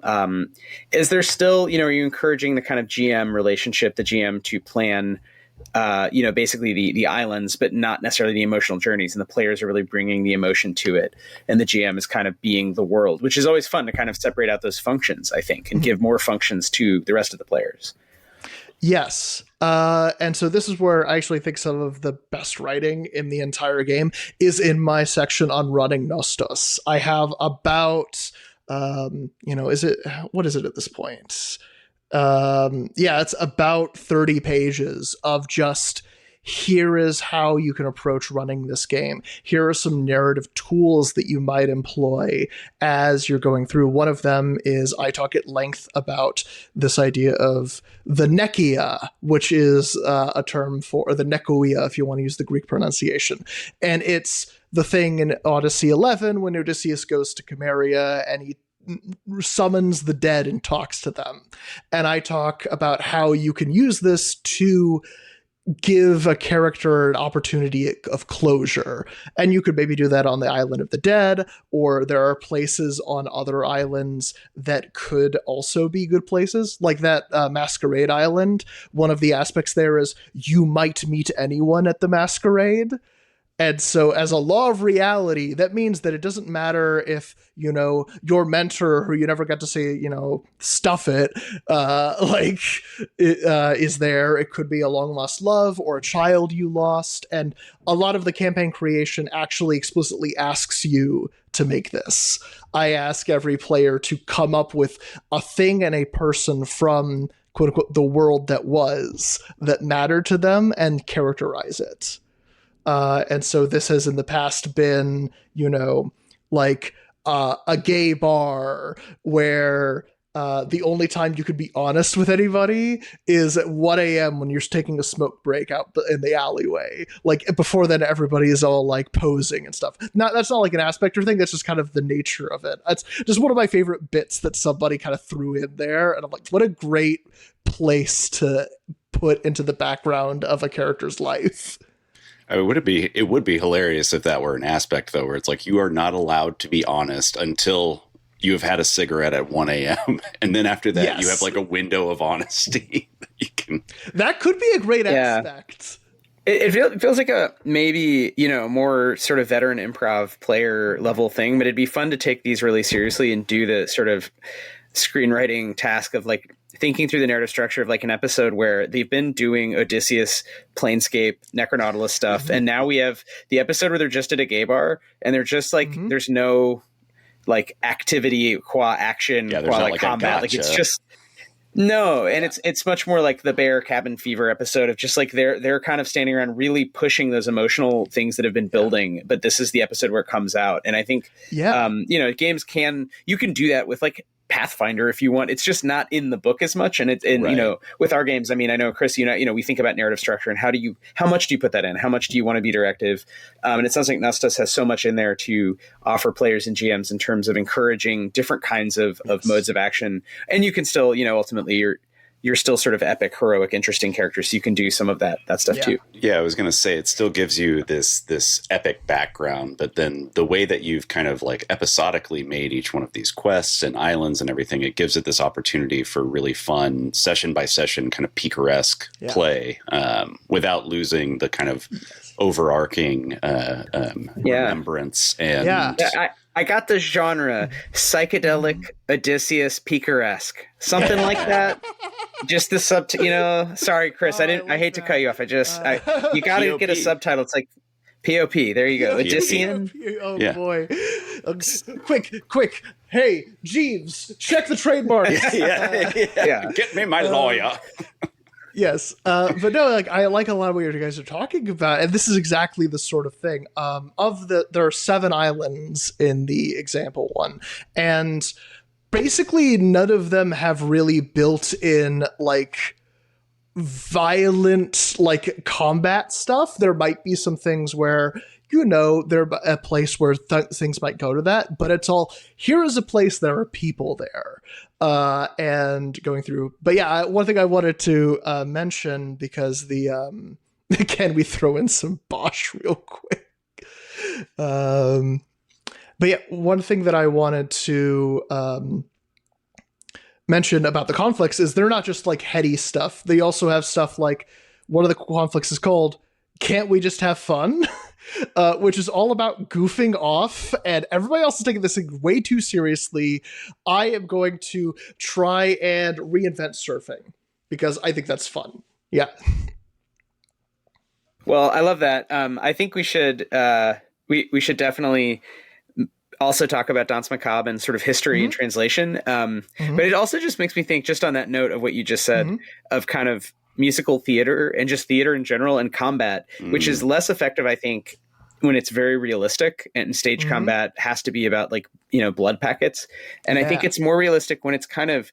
Is there still, are you encouraging the kind of GM relationship, the GM to plan, basically the islands, but not necessarily the emotional journeys, and the players are really bringing the emotion to it, and the GM is kind of being the world, which is always fun to kind of separate out those functions, I think, and give more functions to the rest of the players. Yes. And so this is where I actually think some of the best writing in the entire game is in my section on running Nostos. I have about, what is it at this point? It's about 30 pages of just, here is how you can approach running this game. Here are some narrative tools that you might employ as you're going through. One of them is I talk at length about this idea of the nekia, which is a term for the nekoia, if you want to use the Greek pronunciation. And it's the thing in Odyssey 11 when Odysseus goes to Chimeria and he summons the dead and talks to them. And I talk about how you can use this to give a character an opportunity of closure. And you could maybe do that on the Island of the Dead, or there are places on other islands that could also be good places, like that Masquerade Island. One of the aspects there is you might meet anyone at the Masquerade. And so as a law of reality, that means that it doesn't matter if, your mentor who you never got to say, stuff it, is there. It could be a long lost love or a child you lost. And a lot of the campaign creation actually explicitly asks you to make this. I ask every player to come up with a thing and a person from, quote unquote, the world that was, that mattered to them, and characterize it. And so this has in the past been, a gay bar where the only time you could be honest with anybody is at 1 a.m. when you're taking a smoke break out in the alleyway. Like before then, everybody is all like posing and stuff. That's not like an aspect or thing. That's just kind of the nature of it. That's just one of my favorite bits that somebody kind of threw in there. And I'm like, what a great place to put into the background of a character's life. It would be hilarious if that were an aspect, though, where it's like you are not allowed to be honest until you have had a cigarette at 1 a.m. And then after that, you have like a window of honesty. That could be a great aspect. It feels like a maybe, more sort of veteran improv player level thing, but it'd be fun to take these really seriously and do the sort of screenwriting task of like thinking through the narrative structure of like an episode where they've been doing Odysseus, Planescape, Necronautilus stuff. And now we have the episode where they're just at a gay bar and they're just like, there's no like activity, qua action, qua like combat. Like it's just, no. And it's much more like the Bear Cabin Fever episode of just like, they're kind of standing around really pushing those emotional things that have been building, but this is the episode where it comes out. And I think, games you can do that with like Pathfinder if you want. It's just not in the book as much. And with our games, I mean, I know Chris, we think about narrative structure and how much do you put that in? How much do you want to be directive? And it sounds like Nostos has so much in there to offer players and GMs in terms of encouraging different kinds of modes of action. And you can still, ultimately you're still sort of epic, heroic, interesting characters. So you can do some of that stuff too. Yeah, I was going to say it still gives you this epic background, but then the way that you've kind of like episodically made each one of these quests and islands and everything, it gives it this opportunity for really fun session by session kind of picaresque play without losing the kind of overarching remembrance. And I got the genre psychedelic Odysseus picaresque, something like that. Just the sorry, Chris, I hate to cut you off. You got to get a subtitle. It's like POP. There you go. Odyssean. Oh boy. Quick. Hey, Jeeves, check the trademark. Yeah. Get me my lawyer. Yes. But no, like I like a lot of what you guys are talking about, and this is exactly the sort of thing. There are 7 islands in the example one, and basically none of them have really built in like violent like combat stuff. There might be some things where they're a place where things might go to that, but it's all, here is a place, there are people there, and going through. But yeah, one thing I wanted to mention, because can we throw in some Bosch real quick? But yeah, one thing that I wanted to mention about the conflicts is they're not just like heady stuff. They also have stuff like, one of the conflicts is called "Can't We Just Have Fun?" Which is all about goofing off, and everybody else is taking this thing way too seriously. I am going to try and reinvent surfing because I think that's fun. Yeah. Well, I love that. I think we should should definitely also talk about Danse Macabre and sort of history and translation. But it also just makes me think, just on that note of what you just said, of kind of musical theater and just theater in general and combat, which is less effective, I think, when it's very realistic, and stage combat has to be about like, blood packets. And I think it's more realistic when it's kind of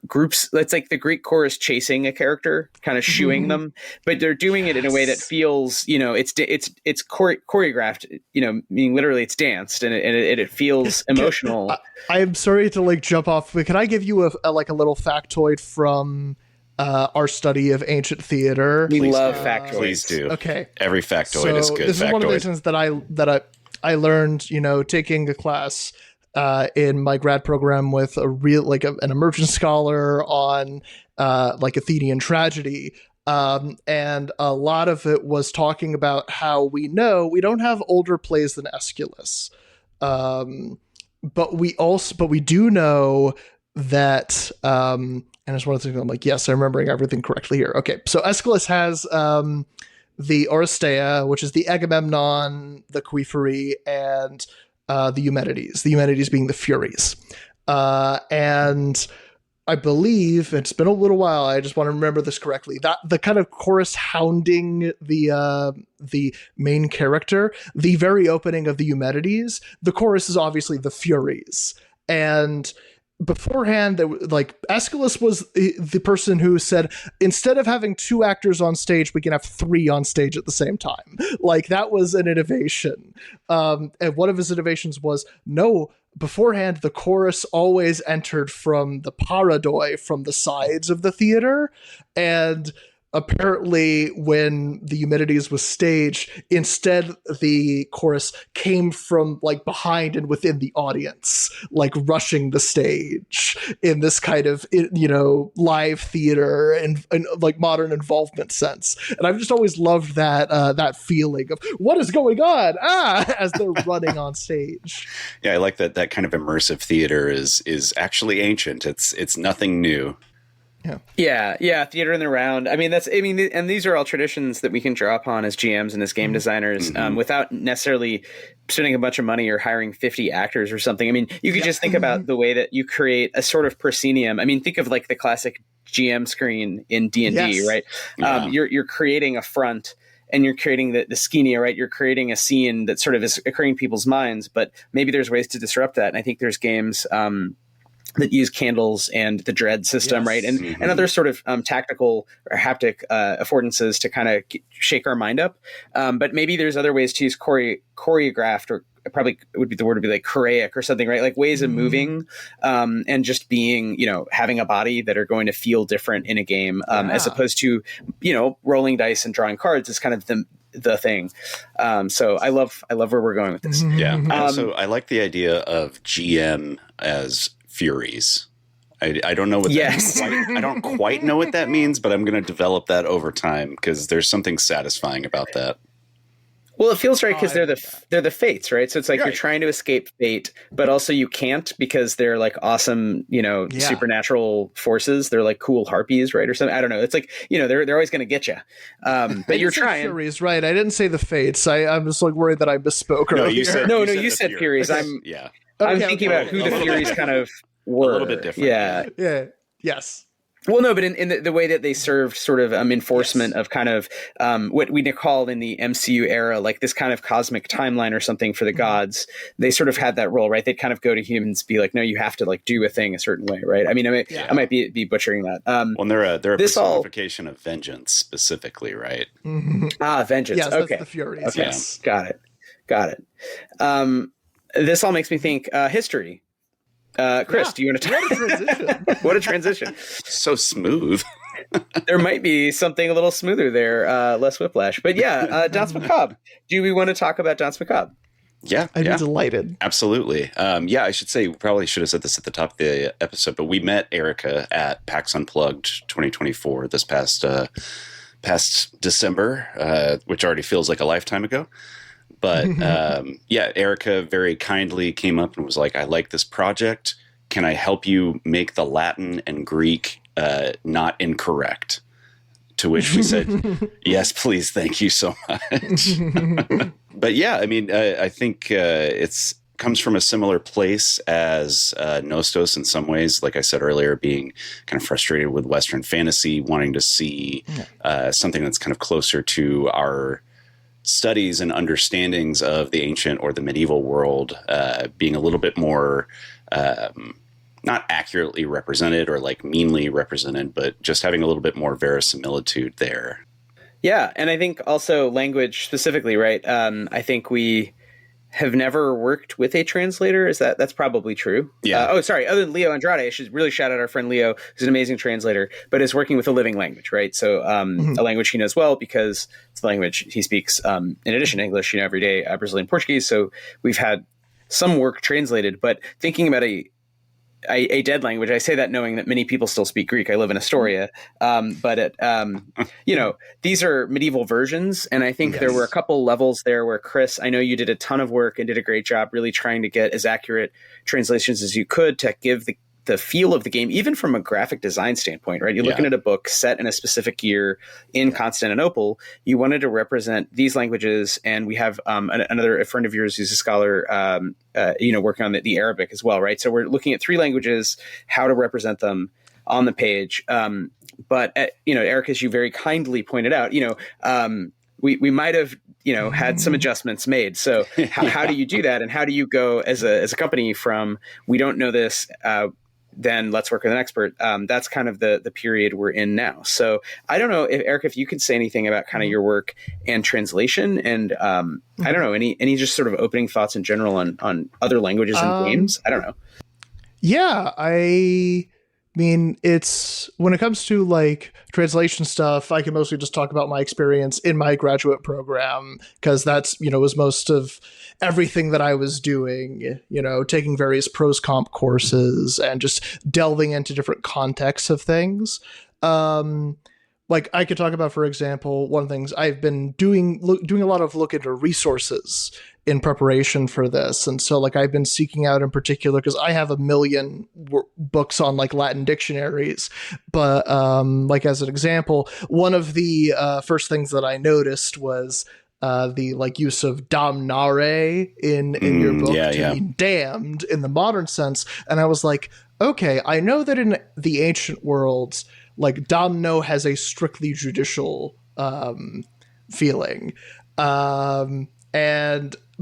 groups. It's like the Greek chorus chasing a character, kind of shooing them, but they're doing it in a way that feels, it's choreographed, meaning literally it's danced, and it feels emotional. I'm sorry to like jump off, but can I give you a little factoid from our study of ancient theater? We love factoids. Please do. Okay. Every factoid is good. This is one of the reasons that I learned, taking a class in my grad program with a real, like an immersion scholar on like Athenian tragedy. And a lot of it was talking about how we don't have older plays than Aeschylus. But we do know that, and it's one of the things I'm like, yes, I'm remembering everything correctly here. Okay, so Aeschylus has the Oresteia, which is the Agamemnon, the Coephori, and the Eumenides. The Eumenides being the Furies. And I believe, it's been a little while, I just want to remember this correctly, that the kind of chorus hounding the main character, the very opening of the Eumenides, the chorus is obviously the Furies. And beforehand, like Aeschylus was the person who said, instead of having 2 actors on stage, we can have 3 on stage at the same time. Like, that was an innovation. And one of his innovations was, beforehand, the chorus always entered from the paradoi, from the sides of the theater. And apparently when the Eumenides was staged, instead the chorus came from like behind and within the audience, like rushing the stage in this kind of, live theater and like modern involvement sense. And I've just always loved that feeling of what is going on as they're running on stage. Yeah, I like that kind of immersive theater is actually ancient. It's nothing new. Yeah. Theater in the round. And these are all traditions that we can draw upon as GMs and as game designers, without necessarily spending a bunch of money or hiring 50 actors or something. I mean, you could just think about the way that you create a sort of proscenium. I mean, think of like the classic GM screen in D&D, right? Yeah. You're creating a front, and you're creating the scienia, right? You're creating a scene that sort of is occurring in people's minds, but maybe there's ways to disrupt that. And I think there's games that use candles and the dread system, right? And other sort of tactical or haptic affordances to kind of shake our mind up. But maybe there's other ways to use choreographed, or probably would be the word would be like choreic or something, right? Like ways of moving and just being, having a body that are going to feel different in a game, as opposed to, rolling dice and drawing cards is kind of the thing. So I love where we're going with this. Yeah. So I like the idea of GM as Furies. I don't know what I don't quite know what that means, but I'm going to develop that over time because there's something satisfying about that. Well, it feels right because they're the fates, right? So it's like Right. you're trying to escape fate, but also you can't because they're like awesome, supernatural forces. They're like cool harpies, right, or something. I don't know. It's like they're always going to get you, but you're trying. Furies, right? I didn't say the fates. I'm just like worried that I misspoke. No, earlier. you said Furies. I'm thinking about who the Furies kind of were. A little bit different. Yeah. Yes. Well, no, but in the way that they served sort of enforcement of kind of what we call in the MCU era, like this kind of cosmic timeline or something for the gods, they sort of had that role, right? They'd kind of go to humans, be like, no, you have to like do a thing a certain way, right? I mean, I might be butchering that. Well, they're a personification of vengeance specifically, right? Mm-hmm. Vengeance. Yes, okay. that's the Furies. Okay. Yes. Got it. This all makes me think history. Chris, do you want to talk? What a transition. What a transition. So smooth. There might be something a little smoother there, less whiplash. But yeah, Danse Macabre. Do we want to talk about Danse Macabre? Yeah. I'd be delighted. Absolutely. I should say, we probably should have said this at the top of the episode, but we met Erica at PAX Unplugged 2024 this past December, which already feels like a lifetime ago. But Erica very kindly came up and was like, I like this project. Can I help you make the Latin and Greek not incorrect? To which we said, yes, please. Thank you so much. But yeah, I mean, I think it's comes from a similar place as Nostos in some ways. Like I said earlier, being kind of frustrated with Western fantasy, wanting to see something that's kind of closer to our studies and understandings of the ancient or the medieval world, being a little bit more not accurately represented or like meanly represented, but just having a little bit more verisimilitude there. Yeah, and I think also language specifically, right? I think we have never worked with a translator. That's probably true? Yeah. Other than Leo Andrade, I should really shout out our friend Leo, who's an amazing translator, but is working with a living language, right? So a language he knows well because it's the language he speaks in addition to English, every day, Brazilian Portuguese. So we've had some work translated, but thinking about a dead language, I say that knowing that many people still speak Greek. I live in Astoria, but these are medieval versions, and I think there were a couple levels there where Chris, I know you did a ton of work and did a great job, really trying to get as accurate translations as you could to give the feel of the game, even from a graphic design standpoint, right? You're looking at a book set in a specific year in Constantinople. You wanted to represent these languages, and we have a friend of yours who's a scholar, working on the Arabic as well, right? So we're looking at three languages, how to represent them on the page. But Eric, as you very kindly pointed out, we might have had some adjustments made. So how do you do that, and how do you go as a company from we don't know this? Then let's work with an expert. That's kind of the period we're in now. So I don't know if you could say anything about kind of your work and translation, and I don't know, any just sort of opening thoughts in general on other languages and games. I don't know. Yeah, I mean, it's when it comes to like translation stuff, I can mostly just talk about my experience in my graduate program, because that's, was most of everything that I was doing, taking various pros comp courses and just delving into different contexts of things. Like I could talk about, for example, one of the things I've been doing a lot of look into resources in preparation for this. And so like I've been seeking out in particular, because I have a million books on like Latin dictionaries, but like as an example, one of the first things that I noticed was the like use of damnare in your book to be damned in the modern sense. And I was like, okay, I know that in the ancient worlds, like damno has a strictly judicial feeling.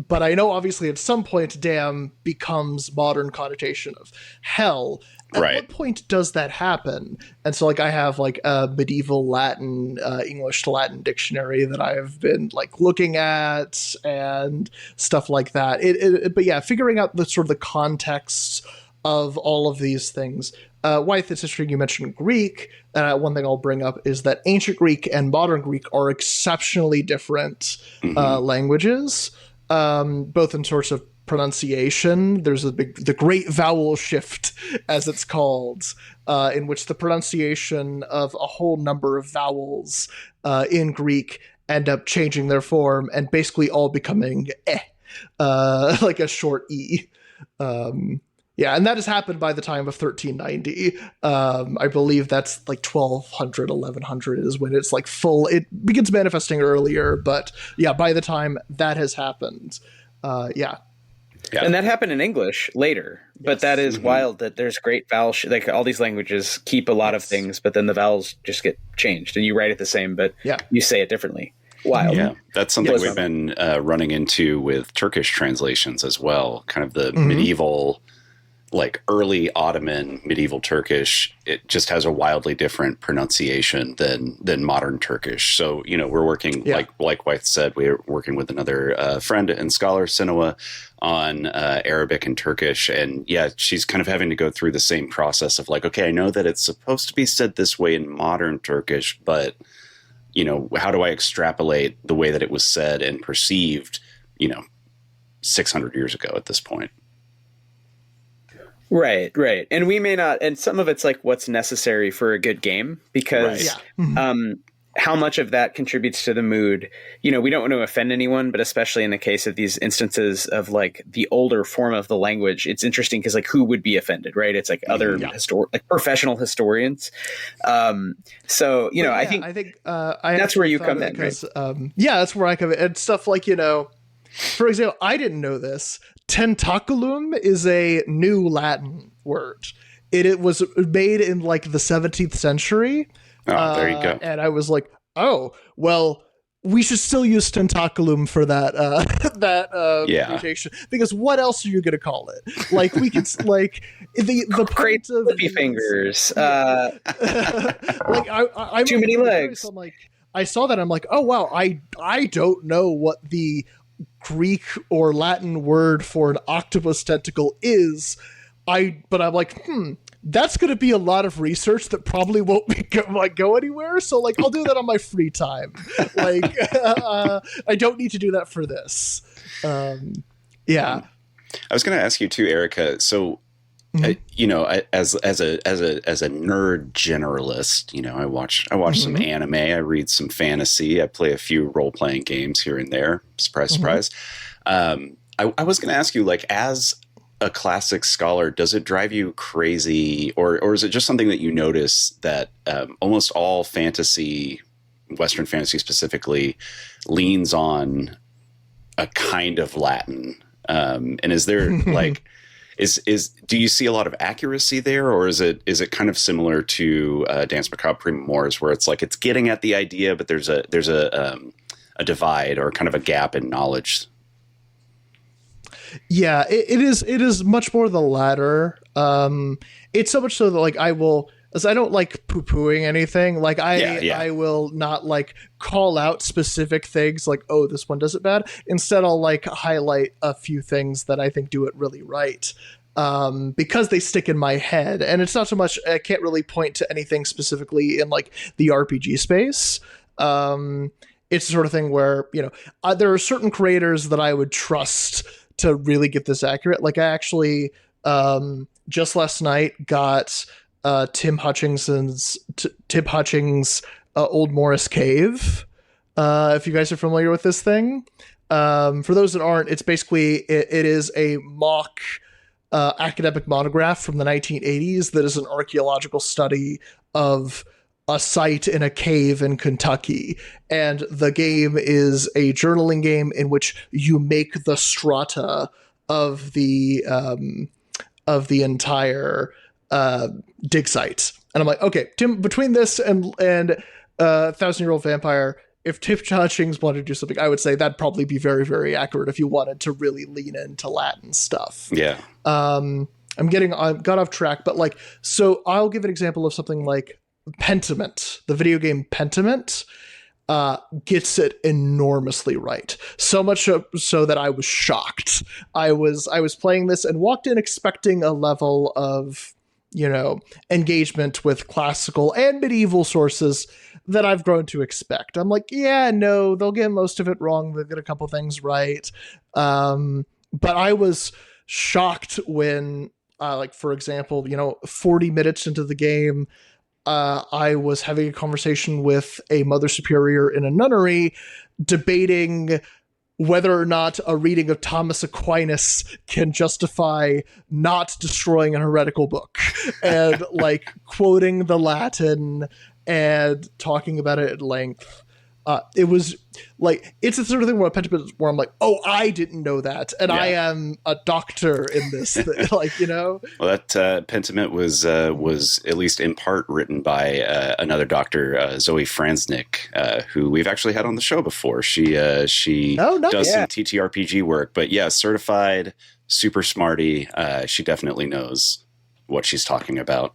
But I know obviously at some point damn becomes modern connotation of hell. At what point does that happen? And so like I have like a medieval Latin, English to Latin dictionary that I've been like looking at and stuff like that. But yeah, figuring out the sort of the context of all of these things. Wyeth, it's interesting you mentioned Greek. One thing I'll bring up is that ancient Greek and modern Greek are exceptionally different languages, both in sorts of pronunciation. There's the great vowel shift, as it's called, in which the pronunciation of a whole number of vowels in Greek end up changing their form and basically all becoming like a short E. Yeah, and that has happened by the time of 1390. I believe that's like 1200, 1100 is when it's like full. It begins manifesting earlier, but yeah, by the time that has happened, yeah. And that happened in English later, but that is wild that there's great vowel like all these languages keep a lot of things, but then the vowels just get changed and you write it the same, but you say it differently. Wild. Yeah, that's something we've been running into with Turkish translations as well. Kind of the medieval, like early Ottoman medieval Turkish, it just has a wildly different pronunciation than modern Turkish. So, you know, we're working, like Wythe said, we're working with another friend and scholar, Sinoa, on Arabic and Turkish. And yeah, she's kind of having to go through the same process of like, okay, I know that it's supposed to be said this way in modern Turkish, but, you know, how do I extrapolate the way that it was said and perceived, you know, 600 years ago at this point? Right. And we may not, and some of it's like what's necessary for a good game, because how much of that contributes to the mood. You know, we don't want to offend anyone, but especially in the case of these instances of like the older form of the language, it's interesting because like who would be offended, right? It's like other like professional historians. So, you know, I think that's where you come in. Because, that's where I come in. And stuff like, you know, for example, I didn't know this. Tentaculum is a new Latin word. It was made in like the 17th century. Oh, there you go. And I was like, oh, well, we should still use tentaculum for that mutation, because what else are you going to call it? Like we could like the great flippy fingers. Like I'm too many legs. I'm like, I saw that. I'm like, oh wow, I don't know what the Greek or Latin word for an octopus tentacle is. But I'm like, that's going to be a lot of research that probably won't go anywhere. So like, I'll do that on my free time. Like, I don't need to do that for this. Yeah. I was going to ask you too, Erica. So, you know, as a nerd generalist, you know, I watch some anime, I read some fantasy, I play a few role-playing games here and there. Surprise, surprise. I was going to ask you, like, as a classic scholar, does it drive you crazy, or is it just something that you notice that almost all fantasy, Western fantasy specifically, leans on a kind of Latin? And is there like, do you see a lot of accuracy there, or is it kind of similar to Danse Macabre Prima Mors, where it's like it's getting at the idea, but there's a divide or kind of a gap in knowledge? Yeah, it is much more the latter. It's so much so that like I don't like poo-pooing anything. Like I will not like call out specific things like, oh, this one does it bad. Instead, I'll like highlight a few things that I think do it really right. Because they stick in my head. And it's not so much, I can't really point to anything specifically in like the RPG space. It's the sort of thing where, you know, there are certain creators that I would trust to really get this accurate. Like I actually just last night got Tim Hutchings' Old Morris Cave. If you guys are familiar with this thing, for those that aren't, it's basically it is a mock academic monograph from the 1980s that is an archaeological study of a site in a cave in Kentucky. And the game is a journaling game in which you make the strata of the entire dig site. And I'm like, okay, Tim, between this and 1,000-Year-Old Vampire, if Tim Hutchings wanted to do something, I would say that'd probably be very, very accurate if you wanted to really lean into Latin stuff. Yeah. I got off track, but like, so I'll give an example of something like Pentiment, the video game Pentiment, gets it enormously right. So much so that I was shocked. I was playing this and walked in expecting a level of, you know, engagement with classical and medieval sources that I've grown to expect. I'm like, yeah, no, they'll get most of it wrong. They'll get a couple things right. But I was shocked when, like, for example, you know, 40 minutes into the game, I was having a conversation with a mother superior in a nunnery debating whether or not a reading of Thomas Aquinas can justify not destroying an heretical book, and like quoting the Latin and talking about it at length. It was like, it's the sort of thing where I'm like, oh, I didn't know that, and I am a doctor in this thing. Like, you know. Well, that Pentiment was at least in part written by another doctor, Zoe Franznik, who we've actually had on the show before. She does some TTRPG work, but certified, super smarty. She definitely knows what she's talking about.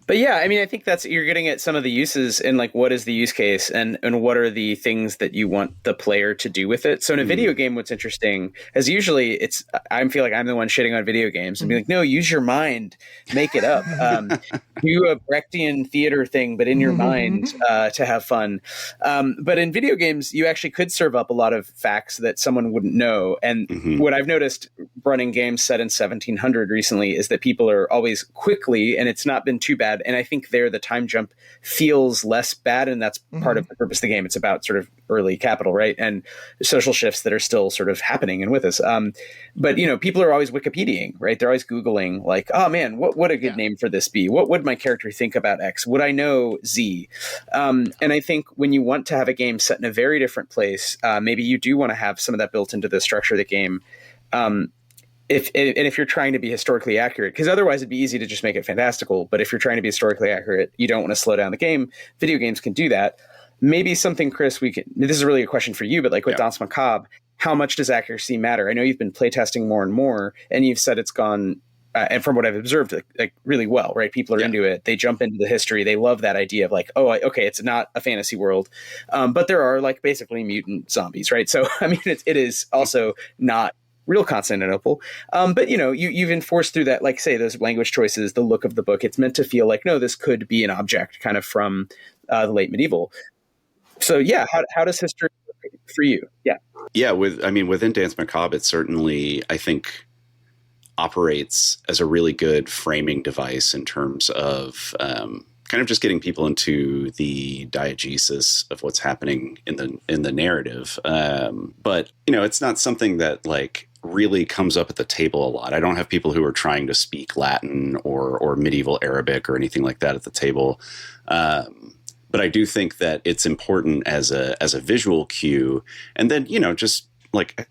But yeah, I mean, I think you're getting at some of the uses and like, what is the use case and what are the things that you want the player to do with it? So in a video game, what's interesting is usually I feel like I'm the one shitting on video games and be like, no, use your mind, make it up. Do a Brechtian theater thing, but in your mind to have fun. But in video games, you actually could serve up a lot of facts that someone wouldn't know. And what I've noticed running games set in 1700 recently is that people are always quickly, and it's not been too bad. And I think the time jump feels less bad. And that's part of the purpose of the game. It's about sort of early capital, right? And social shifts that are still sort of happening and with us. But, you know, people are always Wikipediaing, right? They're always Googling like, oh man, what would a good name for this be? What would my character think about X? Would I know Z? And I think when you want to have a game set in a very different place, maybe you do want to have some of that built into the structure of the game. If you're trying to be historically accurate, because otherwise it'd be easy to just make it fantastical. But if you're trying to be historically accurate, you don't want to slow down the game. Video games can do that. Maybe something, Chris, this is really a question for you, but like with Danse Macabre, how much does accuracy matter? I know you've been playtesting more and more, and you've said it's gone, and from what I've observed, like really well, right? People are into it. They jump into the history. They love that idea of like, oh, okay, it's not a fantasy world, but there are like basically mutant zombies, right? So, I mean, it is also not real Constantinople. But, you know, you've enforced through that, like, say, those language choices, the look of the book. It's meant to feel like, no, this could be an object kind of from the late medieval. So, yeah, how does history work for you? Yeah. Yeah, within Danse Macabre, it certainly, I think, operates as a really good framing device in terms of kind of just getting people into the diegesis of what's happening in the narrative. But, you know, it's not something that, like, really comes up at the table a lot. I don't have people who are trying to speak Latin or medieval Arabic or anything like that at the table. But I do think that it's important as a visual cue. And then, you know, just like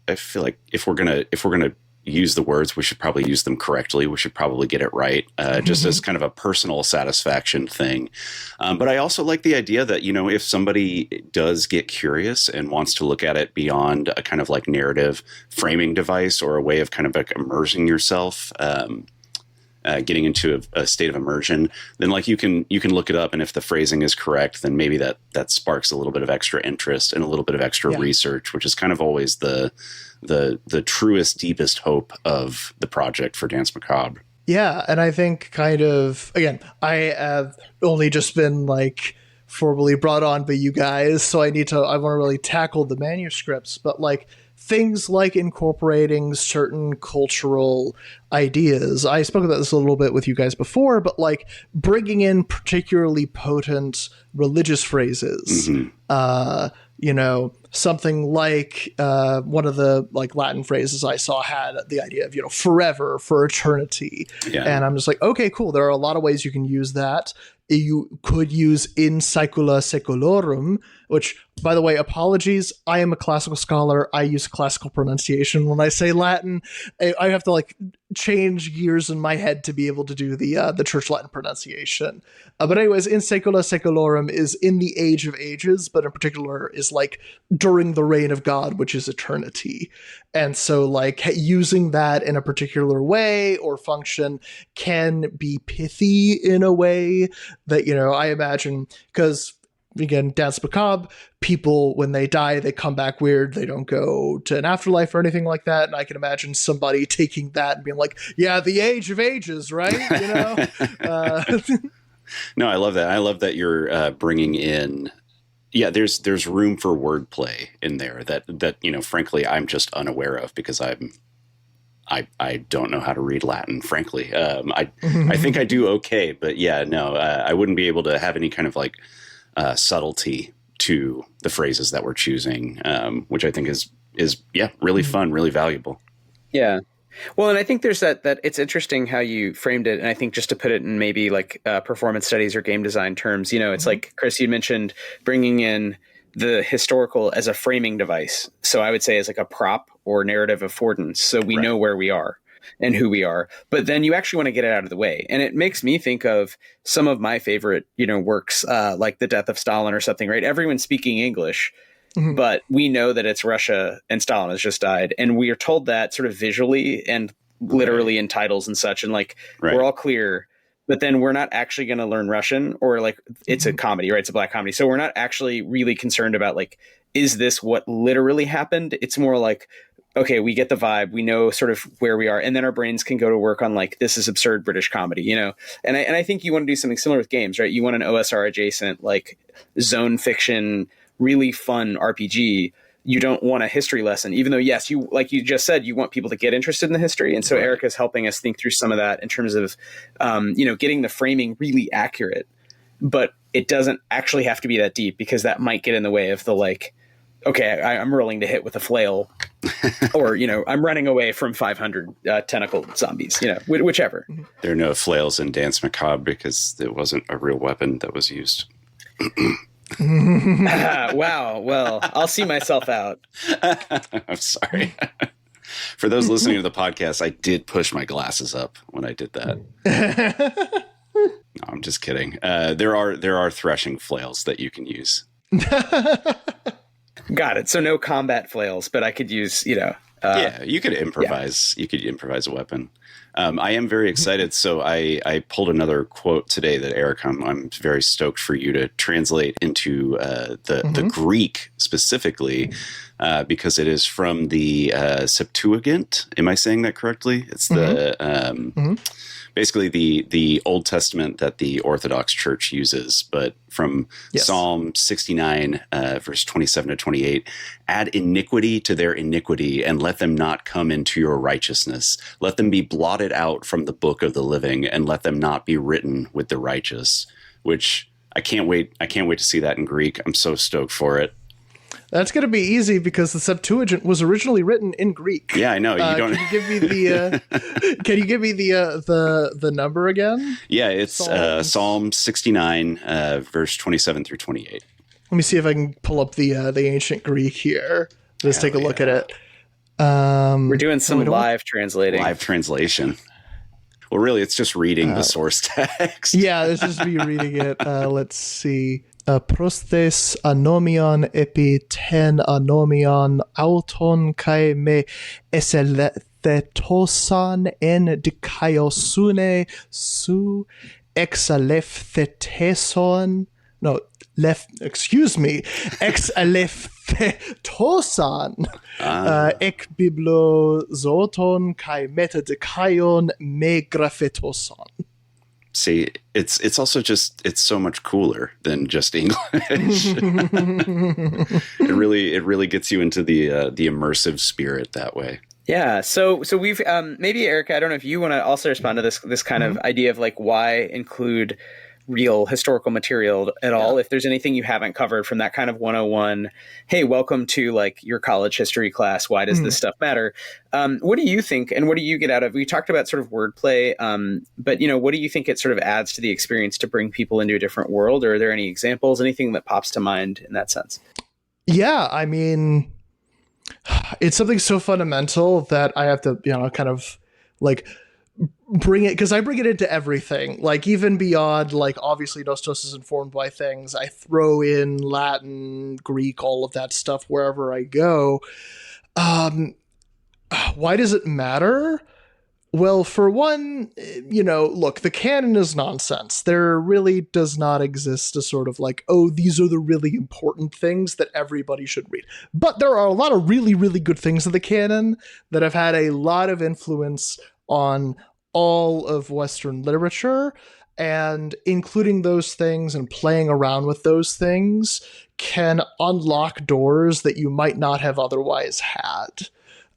I feel like if we're gonna use the words, we should probably use them correctly. We should probably get it right, just as kind of a personal satisfaction thing. But I also like the idea that, you know, if somebody does get curious and wants to look at it beyond a kind of like narrative framing device or a way of kind of like immersing yourself, getting into a state of immersion, then like you can look it up, and if the phrasing is correct, then maybe that sparks a little bit of extra interest and a little bit of extra research, which is kind of always the truest, deepest hope of the project for Danse Macabre. Yeah, and I think kind of, again, I have only just been like formally brought on by you guys, so I want to really tackle the manuscripts, but like things like incorporating certain cultural ideas. I spoke about this a little bit with you guys before, but like bringing in particularly potent religious phrases, you know, something like one of the like Latin phrases I saw had the idea of, you know, forever, for eternity. Yeah. And I'm just like, okay, cool. There are a lot of ways you can use that. You could use in saecula saeculorum, which, by the way, apologies. I am a classical scholar. I use classical pronunciation when I say Latin. I have to like change gears in my head to be able to do the Church Latin pronunciation. But anyways, in saecula saeculorum is in the age of ages, but in particular is like during the reign of God, which is eternity. And so like using that in a particular way or function can be pithy in a way that, you know, I imagine, because again, Danse Macabre, people, when they die, they come back weird. They don't go to an afterlife or anything like that. And I can imagine somebody taking that and being like, yeah, the age of ages, right? You know? No, I love that. I love that you're bringing in, there's room for wordplay in there that, you know, frankly, I'm just unaware of because I'm I don't know how to read Latin, frankly. I think I do okay, but yeah, no, I wouldn't be able to have any kind of like subtlety to the phrases that we're choosing, which I think is really fun, really valuable. Yeah. Well, and I think there's that it's interesting how you framed it. And I think just to put it in maybe like performance studies or game design terms, it's like, Chris, you mentioned bringing in the historical as a framing device. So I would say as like a prop or narrative affordance. So we know where we are and who we are, but then you actually want to get it out of the way. And it makes me think of some of my favorite, works, like The Death of Stalin or something, right? Everyone's speaking English, but we know that it's Russia and Stalin has just died. And we are told that sort of visually and literally in titles and such. And like, we're all clear, but then we're not actually going to learn Russian, or like it's a comedy, right? It's a black comedy. So we're not actually really concerned about like, is this what literally happened? It's more like, okay, we get the vibe, we know sort of where we are, and then our brains can go to work on like, this is absurd British comedy, And I think you want to do something similar with games, right? You want an OSR adjacent, like zone fiction, really fun RPG. You don't want a history lesson, even though, yes, you, like you just said, you want people to get interested in the history. And so Erica's helping us think through some of that in terms of, getting the framing really accurate, but it doesn't actually have to be that deep, because that might get in the way of the like, okay, I'm rolling to hit with a flail, or, I'm running away from 500 tentacled zombies, whichever. There are no flails in Dance Macabre because it wasn't a real weapon that was used. Wow. Well, I'll see myself out. I'm sorry. For those listening to the podcast, I did push my glasses up when I did that. No, I'm just kidding. There are threshing flails that you can use. Got it. So no combat flails, but I could use, yeah, you could improvise. Yeah. You could improvise a weapon. I am very excited. So I pulled another quote today that Eric, I'm very stoked for you to translate into the Greek specifically, because it is from the Septuagint. Am I saying that correctly? It's the basically the Old Testament that the Orthodox Church uses, but from Psalm 69, verse 27 to 28, add iniquity to their iniquity and let them not come into your righteousness. Let them be blotted out from the book of the living and let them not be written with the righteous, which I can't wait. I can't wait to see that in Greek. I'm so stoked for it. That's going to be easy because the Septuagint was originally written in Greek. Yeah, I know. You don't. Can you give me the? Can you give me the number again? Yeah, it's Psalm 69, verse 27 through 28. Let me see if I can pull up the ancient Greek here. Let's take a look at it. We're doing some live translating. Live translation. Well, really, it's just reading the source text. Yeah, it's just me reading it. Let's see. Prostes anomion epi ten anomion auton kai me eselethetosan en dikaiosune su exaleftheteson. No, exalefthetosan ek biblozoton kai metadikaion me graphetosan. See, it's also just, it's so much cooler than just English. It really gets you into the immersive spirit that way. Yeah. So we've maybe Erica, I don't know if you want to also respond to this kind of idea of like why include real historical material at all. If there's anything you haven't covered from that kind of 101, hey, welcome to like your college history class. Why does this stuff matter? What do you think? And what do you get out of, we talked about sort of wordplay, but what do you think it sort of adds to the experience to bring people into a different world? Or are there any examples, anything that pops to mind in that sense? Yeah. I mean, it's something so fundamental that I have to, kind of like bring it, because I bring it into everything, like even beyond, like obviously Nostos is informed by things. I throw in Latin, Greek, all of that stuff wherever I go. Why does it matter? Well, for one, look, the canon is nonsense. There really does not exist a sort of like, oh, these are the really important things that everybody should read. But there are a lot of really, really good things in the canon that have had a lot of influence on all of Western literature, and including those things and playing around with those things can unlock doors that you might not have otherwise had.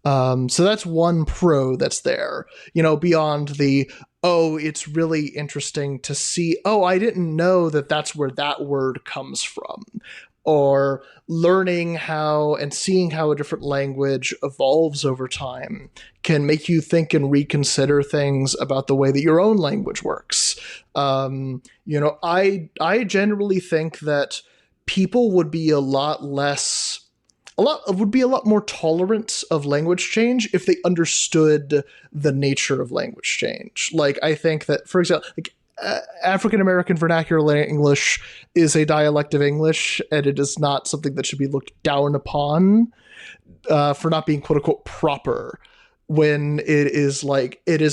So that's one pro that's there, beyond the, oh, it's really interesting to see, oh, I didn't know that that's where that word comes from. Or learning how and seeing how a different language evolves over time can make you think and reconsider things about the way that your own language works. I generally think that people would be a lot more tolerant of language change if they understood the nature of language change. Like, I think that, for example, African American vernacular English is a dialect of English, and it is not something that should be looked down upon for not being quote unquote proper, when it is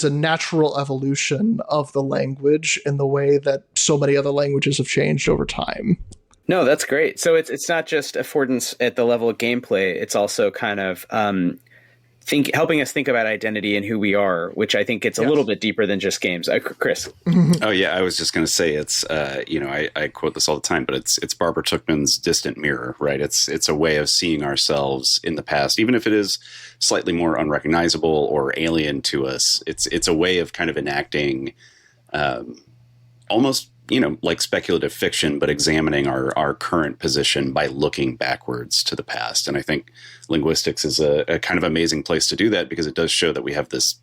a natural evolution of the language in the way that so many other languages have changed over time. No, that's great. So it's not just affordance at the level of gameplay. It's also kind of helping us think about identity and who we are, which I think gets a little bit deeper than just games. Chris. Oh yeah, I was just going to say it's I quote this all the time, but it's Barbara Tuchman's distant mirror, right? It's a way of seeing ourselves in the past, even if it is slightly more unrecognizable or alien to us. It's a way of kind of enacting almost like speculative fiction, but examining our current position by looking backwards to the past. And I think linguistics is a kind of amazing place to do that, because it does show that we have this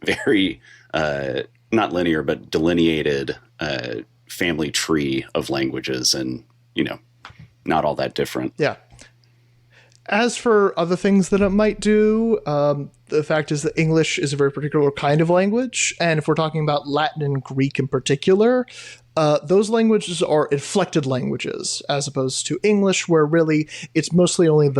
very, not linear, but delineated family tree of languages, and, not all that different. Yeah. As for other things that it might do, the fact is that English is a very particular kind of language. And if we're talking about Latin and Greek in particular, those languages are inflected languages, as opposed to English, where really it's mostly only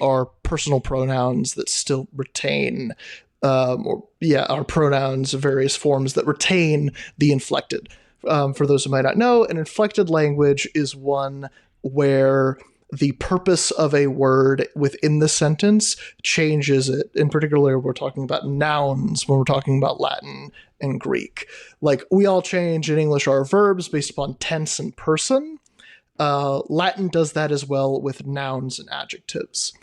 our personal pronouns that still retain, our pronouns of various forms that retain the inflected. For those who might not know, an inflected language is one where the purpose of a word within the sentence changes it. In particular, we're talking about nouns when we're talking about Latin and Greek. Like, we all change in English our verbs based upon tense and person. Latin does that as well with nouns and adjectives.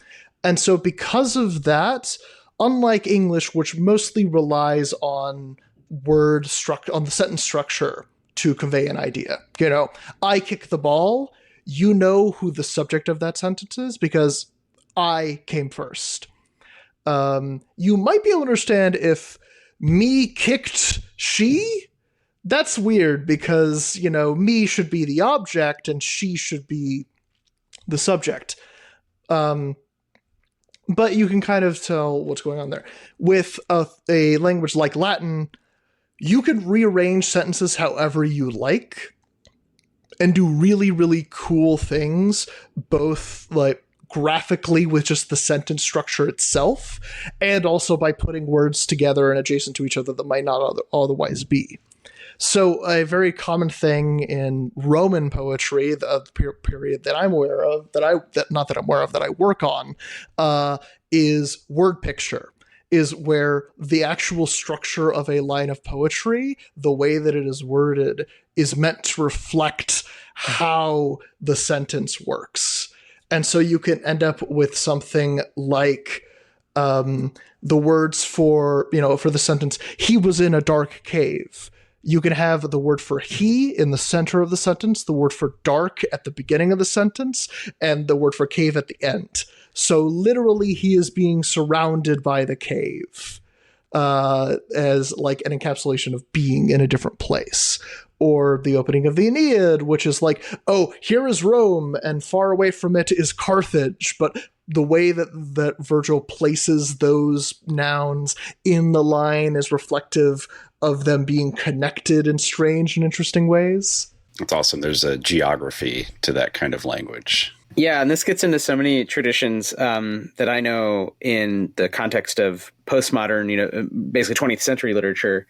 And so because of that, unlike English, which mostly relies on on the sentence structure to convey an idea, I kick the ball, who the subject of that sentence is because I came first. You might be able to understand if me kicked she. That's weird because, me should be the object and she should be the subject. But you can kind of tell what's going on there. With a language like Latin, you can rearrange sentences however you like and do really, really cool things, both like graphically with just the sentence structure itself, and also by putting words together and adjacent to each other that might not otherwise be. So a very common thing in Roman poetry, the period that I'm aware of, that I work on, is word picture. Is where the actual structure of a line of poetry, the way that it is worded, is meant to reflect how the sentence works. And so you can end up with something like the words for the sentence, he was in a dark cave. You can have the word for he in the center of the sentence, the word for dark at the beginning of the sentence, and the word for cave at the end. So literally he is being surrounded by the cave as like an encapsulation of being in a different place. Or the opening of the Aeneid, which is like, oh, here is Rome and far away from it is Carthage. But the way that Virgil places those nouns in the line is reflective of them being connected in strange and interesting ways. That's awesome. There's a geography to that kind of language. Yeah, and this gets into so many traditions that I know in the context of postmodern, basically 20th century literature,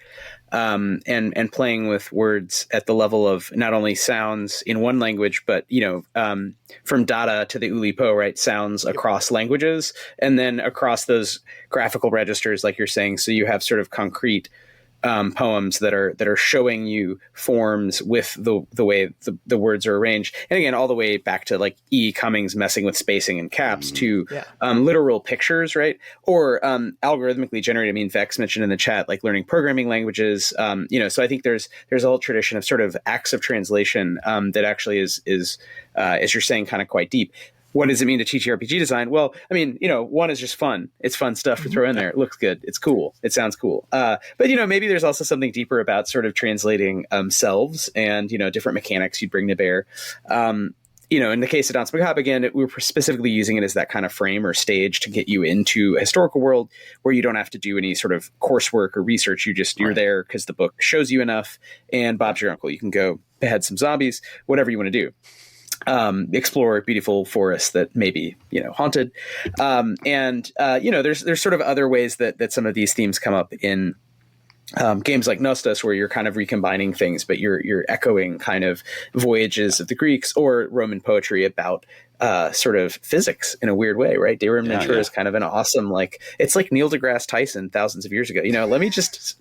and playing with words at the level of not only sounds in one language, but, from Dada to the Oulipo, right? Sounds across languages, and then across those graphical registers, like you're saying. So you have sort of concrete poems that are showing you forms with the way the words are arranged. And again, all the way back to like E. Cummings messing with spacing and caps to literal pictures, right? Or algorithmically generated. I mean, Vex mentioned in the chat, like learning programming languages. So I think there's a whole tradition of sort of acts of translation that actually is as you're saying, kind of quite deep. What does it mean to TTRPG design? Well, I mean, one is just fun. It's fun stuff to throw in there. It looks good. It's cool. It sounds cool. But, maybe there's also something deeper about sort of translating selves and, different mechanics you'd bring to bear. In the case of Danse Macabre, again, we were specifically using it as that kind of frame or stage to get you into a historical world where you don't have to do any sort of coursework or research. You're there because the book shows you enough, and Bob's your uncle. You can go behead some zombies, whatever you want to do. Explore beautiful forests that may be, haunted. There's sort of other ways that some of these themes come up in games like Nostos, where you're kind of recombining things, but you're echoing kind of voyages of the Greeks or Roman poetry about sort of physics in a weird way, right? De Natura is kind of an awesome, it's like Neil deGrasse Tyson thousands of years ago. Let me just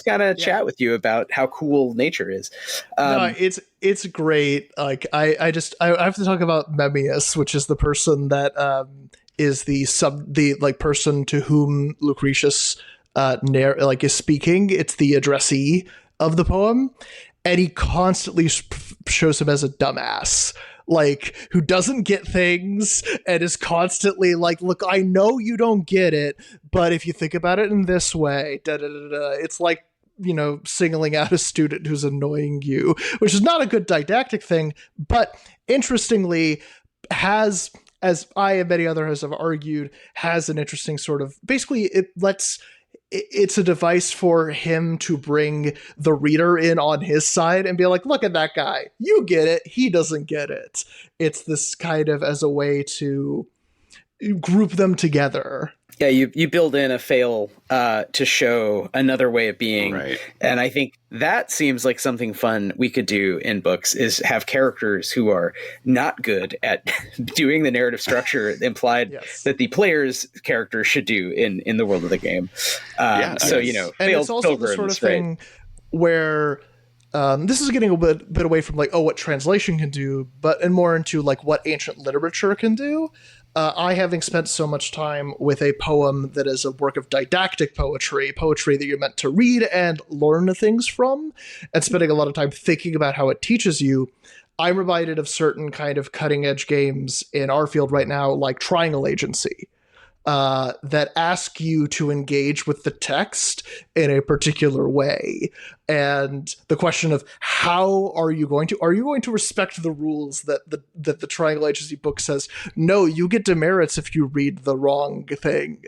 kind of chat with you about how cool nature is. No, it's great. Like I have to talk about Memmius, which is the person that is the person to whom Lucretius is speaking. It's the addressee of the poem, and he constantly shows him as a dumbass, who doesn't get things and is constantly like, look, I know you don't get it, but if you think about it in this way, it's like, singling out a student who's annoying you, which is not a good didactic thing, but interestingly has, as I and many others have argued, has an interesting sort of, basically it's a device for him to bring the reader in on his side and be like, look at that guy. You get it. He doesn't get it. It's this kind of as a way to group them together. Yeah, you build in a fail to show another way of being. Right. And I think that seems like something fun we could do in books, is have characters who are not good at doing the narrative structure implied that the player's character should do in the world of the game. And it's also the sort of thing where this is getting a bit away from what translation can do, and more into what ancient literature can do. I, having spent so much time with a poem that is a work of didactic poetry that you're meant to read and learn things from, and spending a lot of time thinking about how it teaches you, I'm reminded of certain kind of cutting edge games in our field right now, like Triangle Agency, that ask you to engage with the text in a particular way. And the question of how are you going to respect the rules that the Triangle Agency book says, no, you get demerits if you read the wrong thing.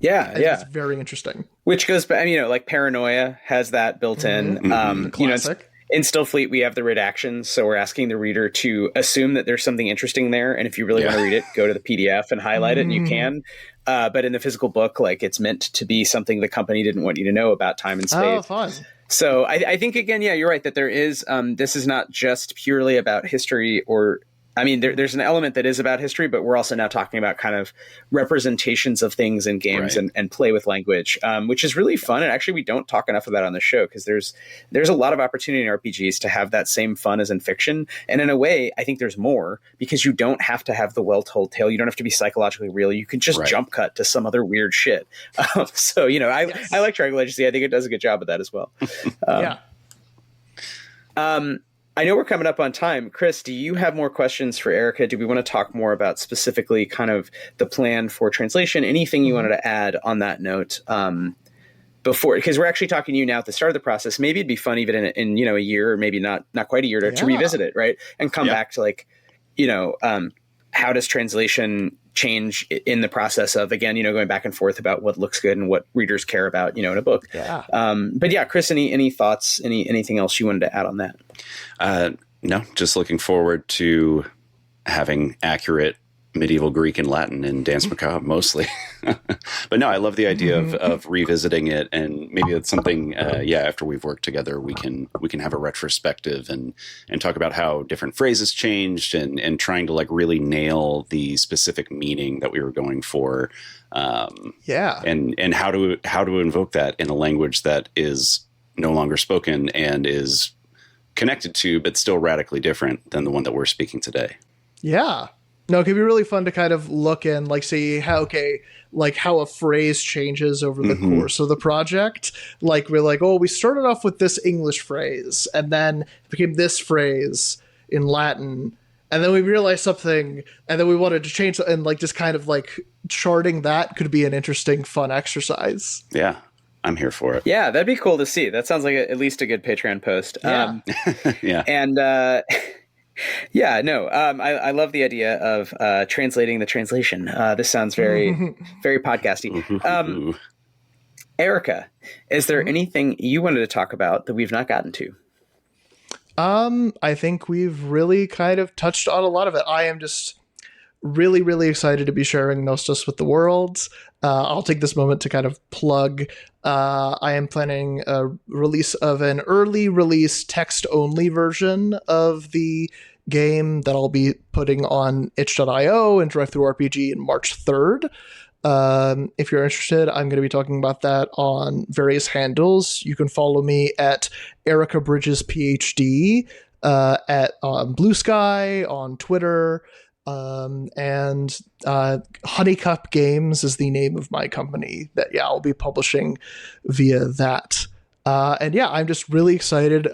It's very interesting. Which goes back, Paranoia has that built in. Classic. In Stillfleet, we have the redactions, so we're asking the reader to assume that there's something interesting there, and if you really want to read it, go to the PDF and highlight it, and you can. But in the physical book, it's meant to be something the company didn't want you to know about time and space. Oh, fun. So I think, again, you're right, that there is, this is not just purely about history or... there's an element that is about history, but we're also now talking about kind of representations of things in games and play with language, which is really fun. And actually, we don't talk enough about on the show, because there's a lot of opportunity in RPGs to have that same fun as in fiction. And in a way, I think there's more, because you don't have to have the well-told tale. You don't have to be psychologically real. You can just jump cut to some other weird shit. I like Triangle Agency. I think it does a good job of that as well. I know we're coming up on time. Chris, do you have more questions for Erica? Do we want to talk more about specifically kind of the plan for translation? Anything you wanted to add on that note before? Because we're actually talking to you now at the start of the process. Maybe it'd be fun even in a year, or maybe not quite a year, to revisit it, right? And come back to how does translation change in the process of, again, going back and forth about what looks good and what readers care about, in a book. Chris, any thoughts, anything else you wanted to add on that? No, just looking forward to having accurate medieval Greek and Latin in Dance Macabre mostly. But no, I love the idea of revisiting it, and maybe it's something, after we've worked together, we can have a retrospective and talk about how different phrases changed and trying to like really nail the specific meaning that we were going for. And how to invoke that in a language that is no longer spoken and is connected to, but still radically different than the one that we're speaking today. Yeah. No, it can be really fun to kind of look and like see how a phrase changes over the course of the project. Like we're like, oh, we started off with this English phrase and then it became this phrase in Latin. And then we realized something and then we wanted to change and like just kind of like charting that could be an interesting, fun exercise. Yeah. I'm here for it. Yeah, that'd be cool to see. That sounds like at least a good Patreon post. Yeah. And I love the idea of translating the translation. This sounds very, very podcasty. Erica, is there anything you wanted to talk about that we've not gotten to? I think we've really kind of touched on a lot of it. I am just really, really excited to be sharing Nostos with the world. I'll take this moment to kind of plug. I am planning a release of an early release text-only version of the game that I'll be putting on itch.io and DriveThruRPG on March 3rd. If you're interested, I'm going to be talking about that on various handles. You can follow me at Erica Bridges PhD at Blue Sky, on Twitter. And Honeycup Games is the name of my company that I'll be publishing via that. I'm just really excited.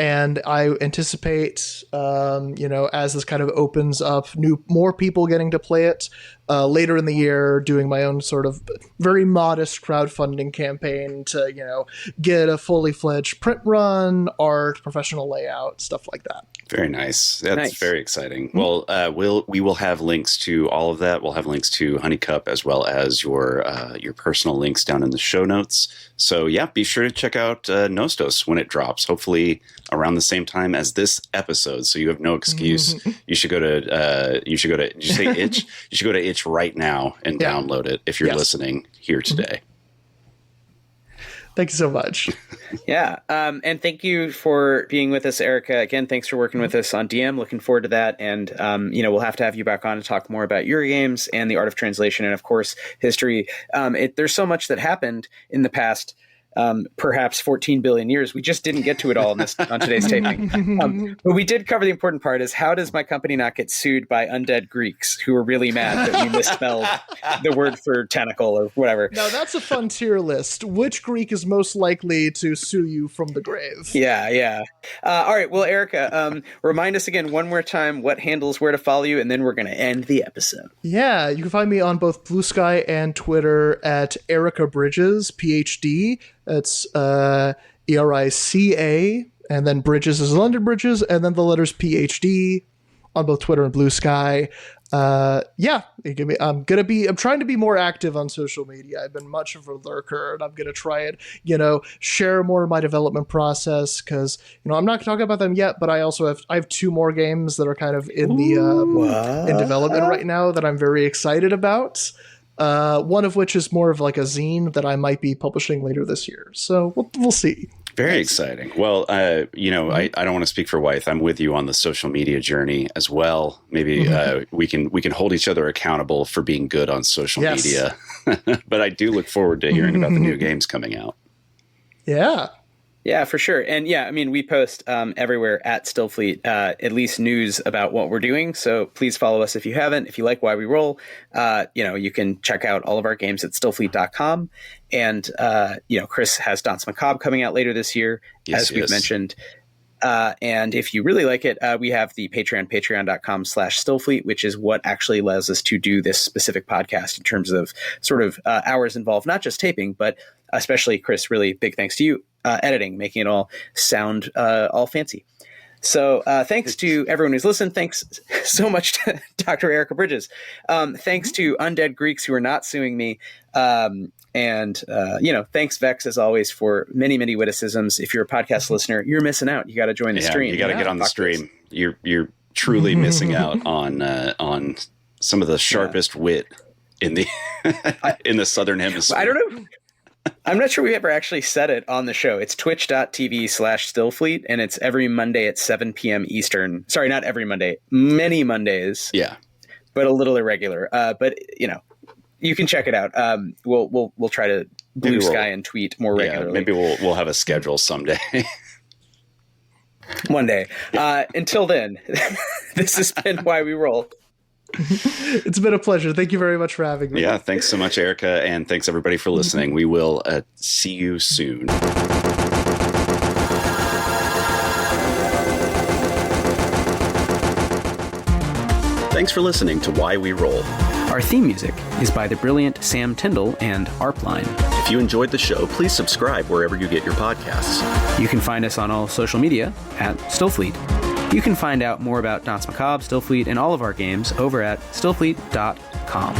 And I anticipate, as this kind of opens up, more people getting to play it later in the year, doing my own sort of very modest crowdfunding campaign to, get a fully fledged print run, art, professional layout, stuff like that. Very nice. That's very exciting. Well, we will have links to all of that. We'll have links to Honeycup as well as your personal links down in the show notes. So be sure to check out Nostos when it drops. Hopefully around the same time as this episode. So you have no excuse. You should go to. Did you say Itch? You should go to Itch right now and download it if you're listening here today. Thank you so much. And thank you for being with us, Erica. Again, thanks for working with us on DM. Looking forward to that. And, we'll have to have you back on to talk more about your games and the art of translation and, of course, history. There's so much that happened in the past perhaps 14 billion years. We just didn't get to it all on today's taping. But we did cover the important part is how does my company not get sued by undead Greeks who are really mad that we misspelled the word for tentacle or whatever. Now that's a fun tier list. Which Greek is most likely to sue you from the grave? Yeah. All right. Well, Erica, remind us again one more time what handles where to follow you, and then we're going to end the episode. Yeah, you can find me on both Blue Sky and Twitter at Erica Bridges, PhD. It's ERICA, and then Bridges is London Bridges, and then the letters PhD on both Twitter and Blue Sky. I'm trying to be more active on social media. I've been much of a lurker, and I'm going to try and, share more of my development process because, I'm not talking about them yet, but I have 2 more games that are kind of in in development right now that I'm very excited about. One of which is more of like a zine that I might be publishing later this year. So we'll see. Very exciting. Well, I don't want to speak for Wythe. I'm with you on the social media journey as well. Maybe we can hold each other accountable for being good on social media. But I do look forward to hearing about the new games coming out. Yeah, for sure. And we post everywhere at Stillfleet, at least news about what we're doing. So please follow us if you haven't. If you like Why We Roll, you can check out all of our games at stillfleet.com. And, Chris has Dance Macabre coming out later this year, as we've mentioned. And if you really like it, we have the patreon.com/Stillfleet, which is what actually allows us to do this specific podcast in terms of sort of hours involved, not just taping, but especially Chris, really big thanks to you. Editing, making it all sound all fancy. So thanks to everyone who's listened. Thanks so much to Dr. Erica Bridges. Thanks to Undead Greeks who are not suing me. Thanks, Vex, as always, for many, many witticisms. If you're a podcast listener, you're missing out. You got to join the stream. You got to get on the stream. You're truly missing out on some of the sharpest wit in the in the Southern Hemisphere. I don't know. I'm not sure we ever actually said it on the show. It's twitch.tv/Stillfleet, and it's every Monday at 7 p.m. Eastern. Sorry, not every Monday. Many Mondays. Yeah. But a little irregular. But, you can check it out. We'll try to blue sky and tweet more regularly. Maybe we'll have a schedule someday. One day. Until then, this has been Why We Roll. It's been a pleasure. Thank you very much for having me. Yeah, thanks so much, Erica, and thanks everybody for listening. We will see you soon. Thanks for listening to Why We Roll. Our theme music is by the brilliant Sam Tyndall and Arpline. If you enjoyed the show, please subscribe wherever you get your podcasts. You can find us on all social media at Stillfleet. You can find out more about Danse Macabre, Stillfleet, and all of our games over at stillfleet.com.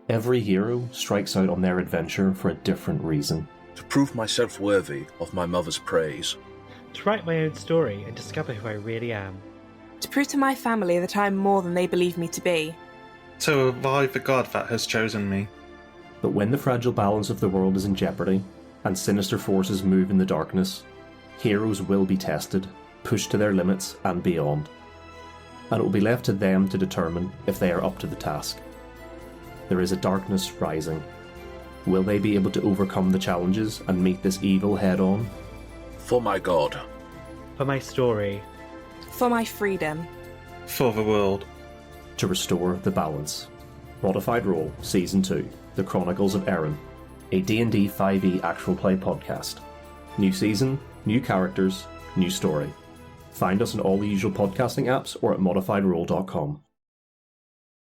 Every hero strikes out on their adventure for a different reason. To prove myself worthy of my mother's praise. To write my own story and discover who I really am. To prove to my family that I am more than they believe me to be. To revive the god that has chosen me. But when the fragile balance of the world is in jeopardy, and sinister forces move in the darkness, heroes will be tested, pushed to their limits and beyond. And it will be left to them to determine if they are up to the task. There is a darkness rising. Will they be able to overcome the challenges and meet this evil head-on? For my god. For my story. For my freedom. For the world. To restore the balance. Modified Role Season 2, The Chronicles of Erin, a D&D 5e actual play podcast. New season, new characters, new story. Find us on all the usual podcasting apps or at modifiedrole.com.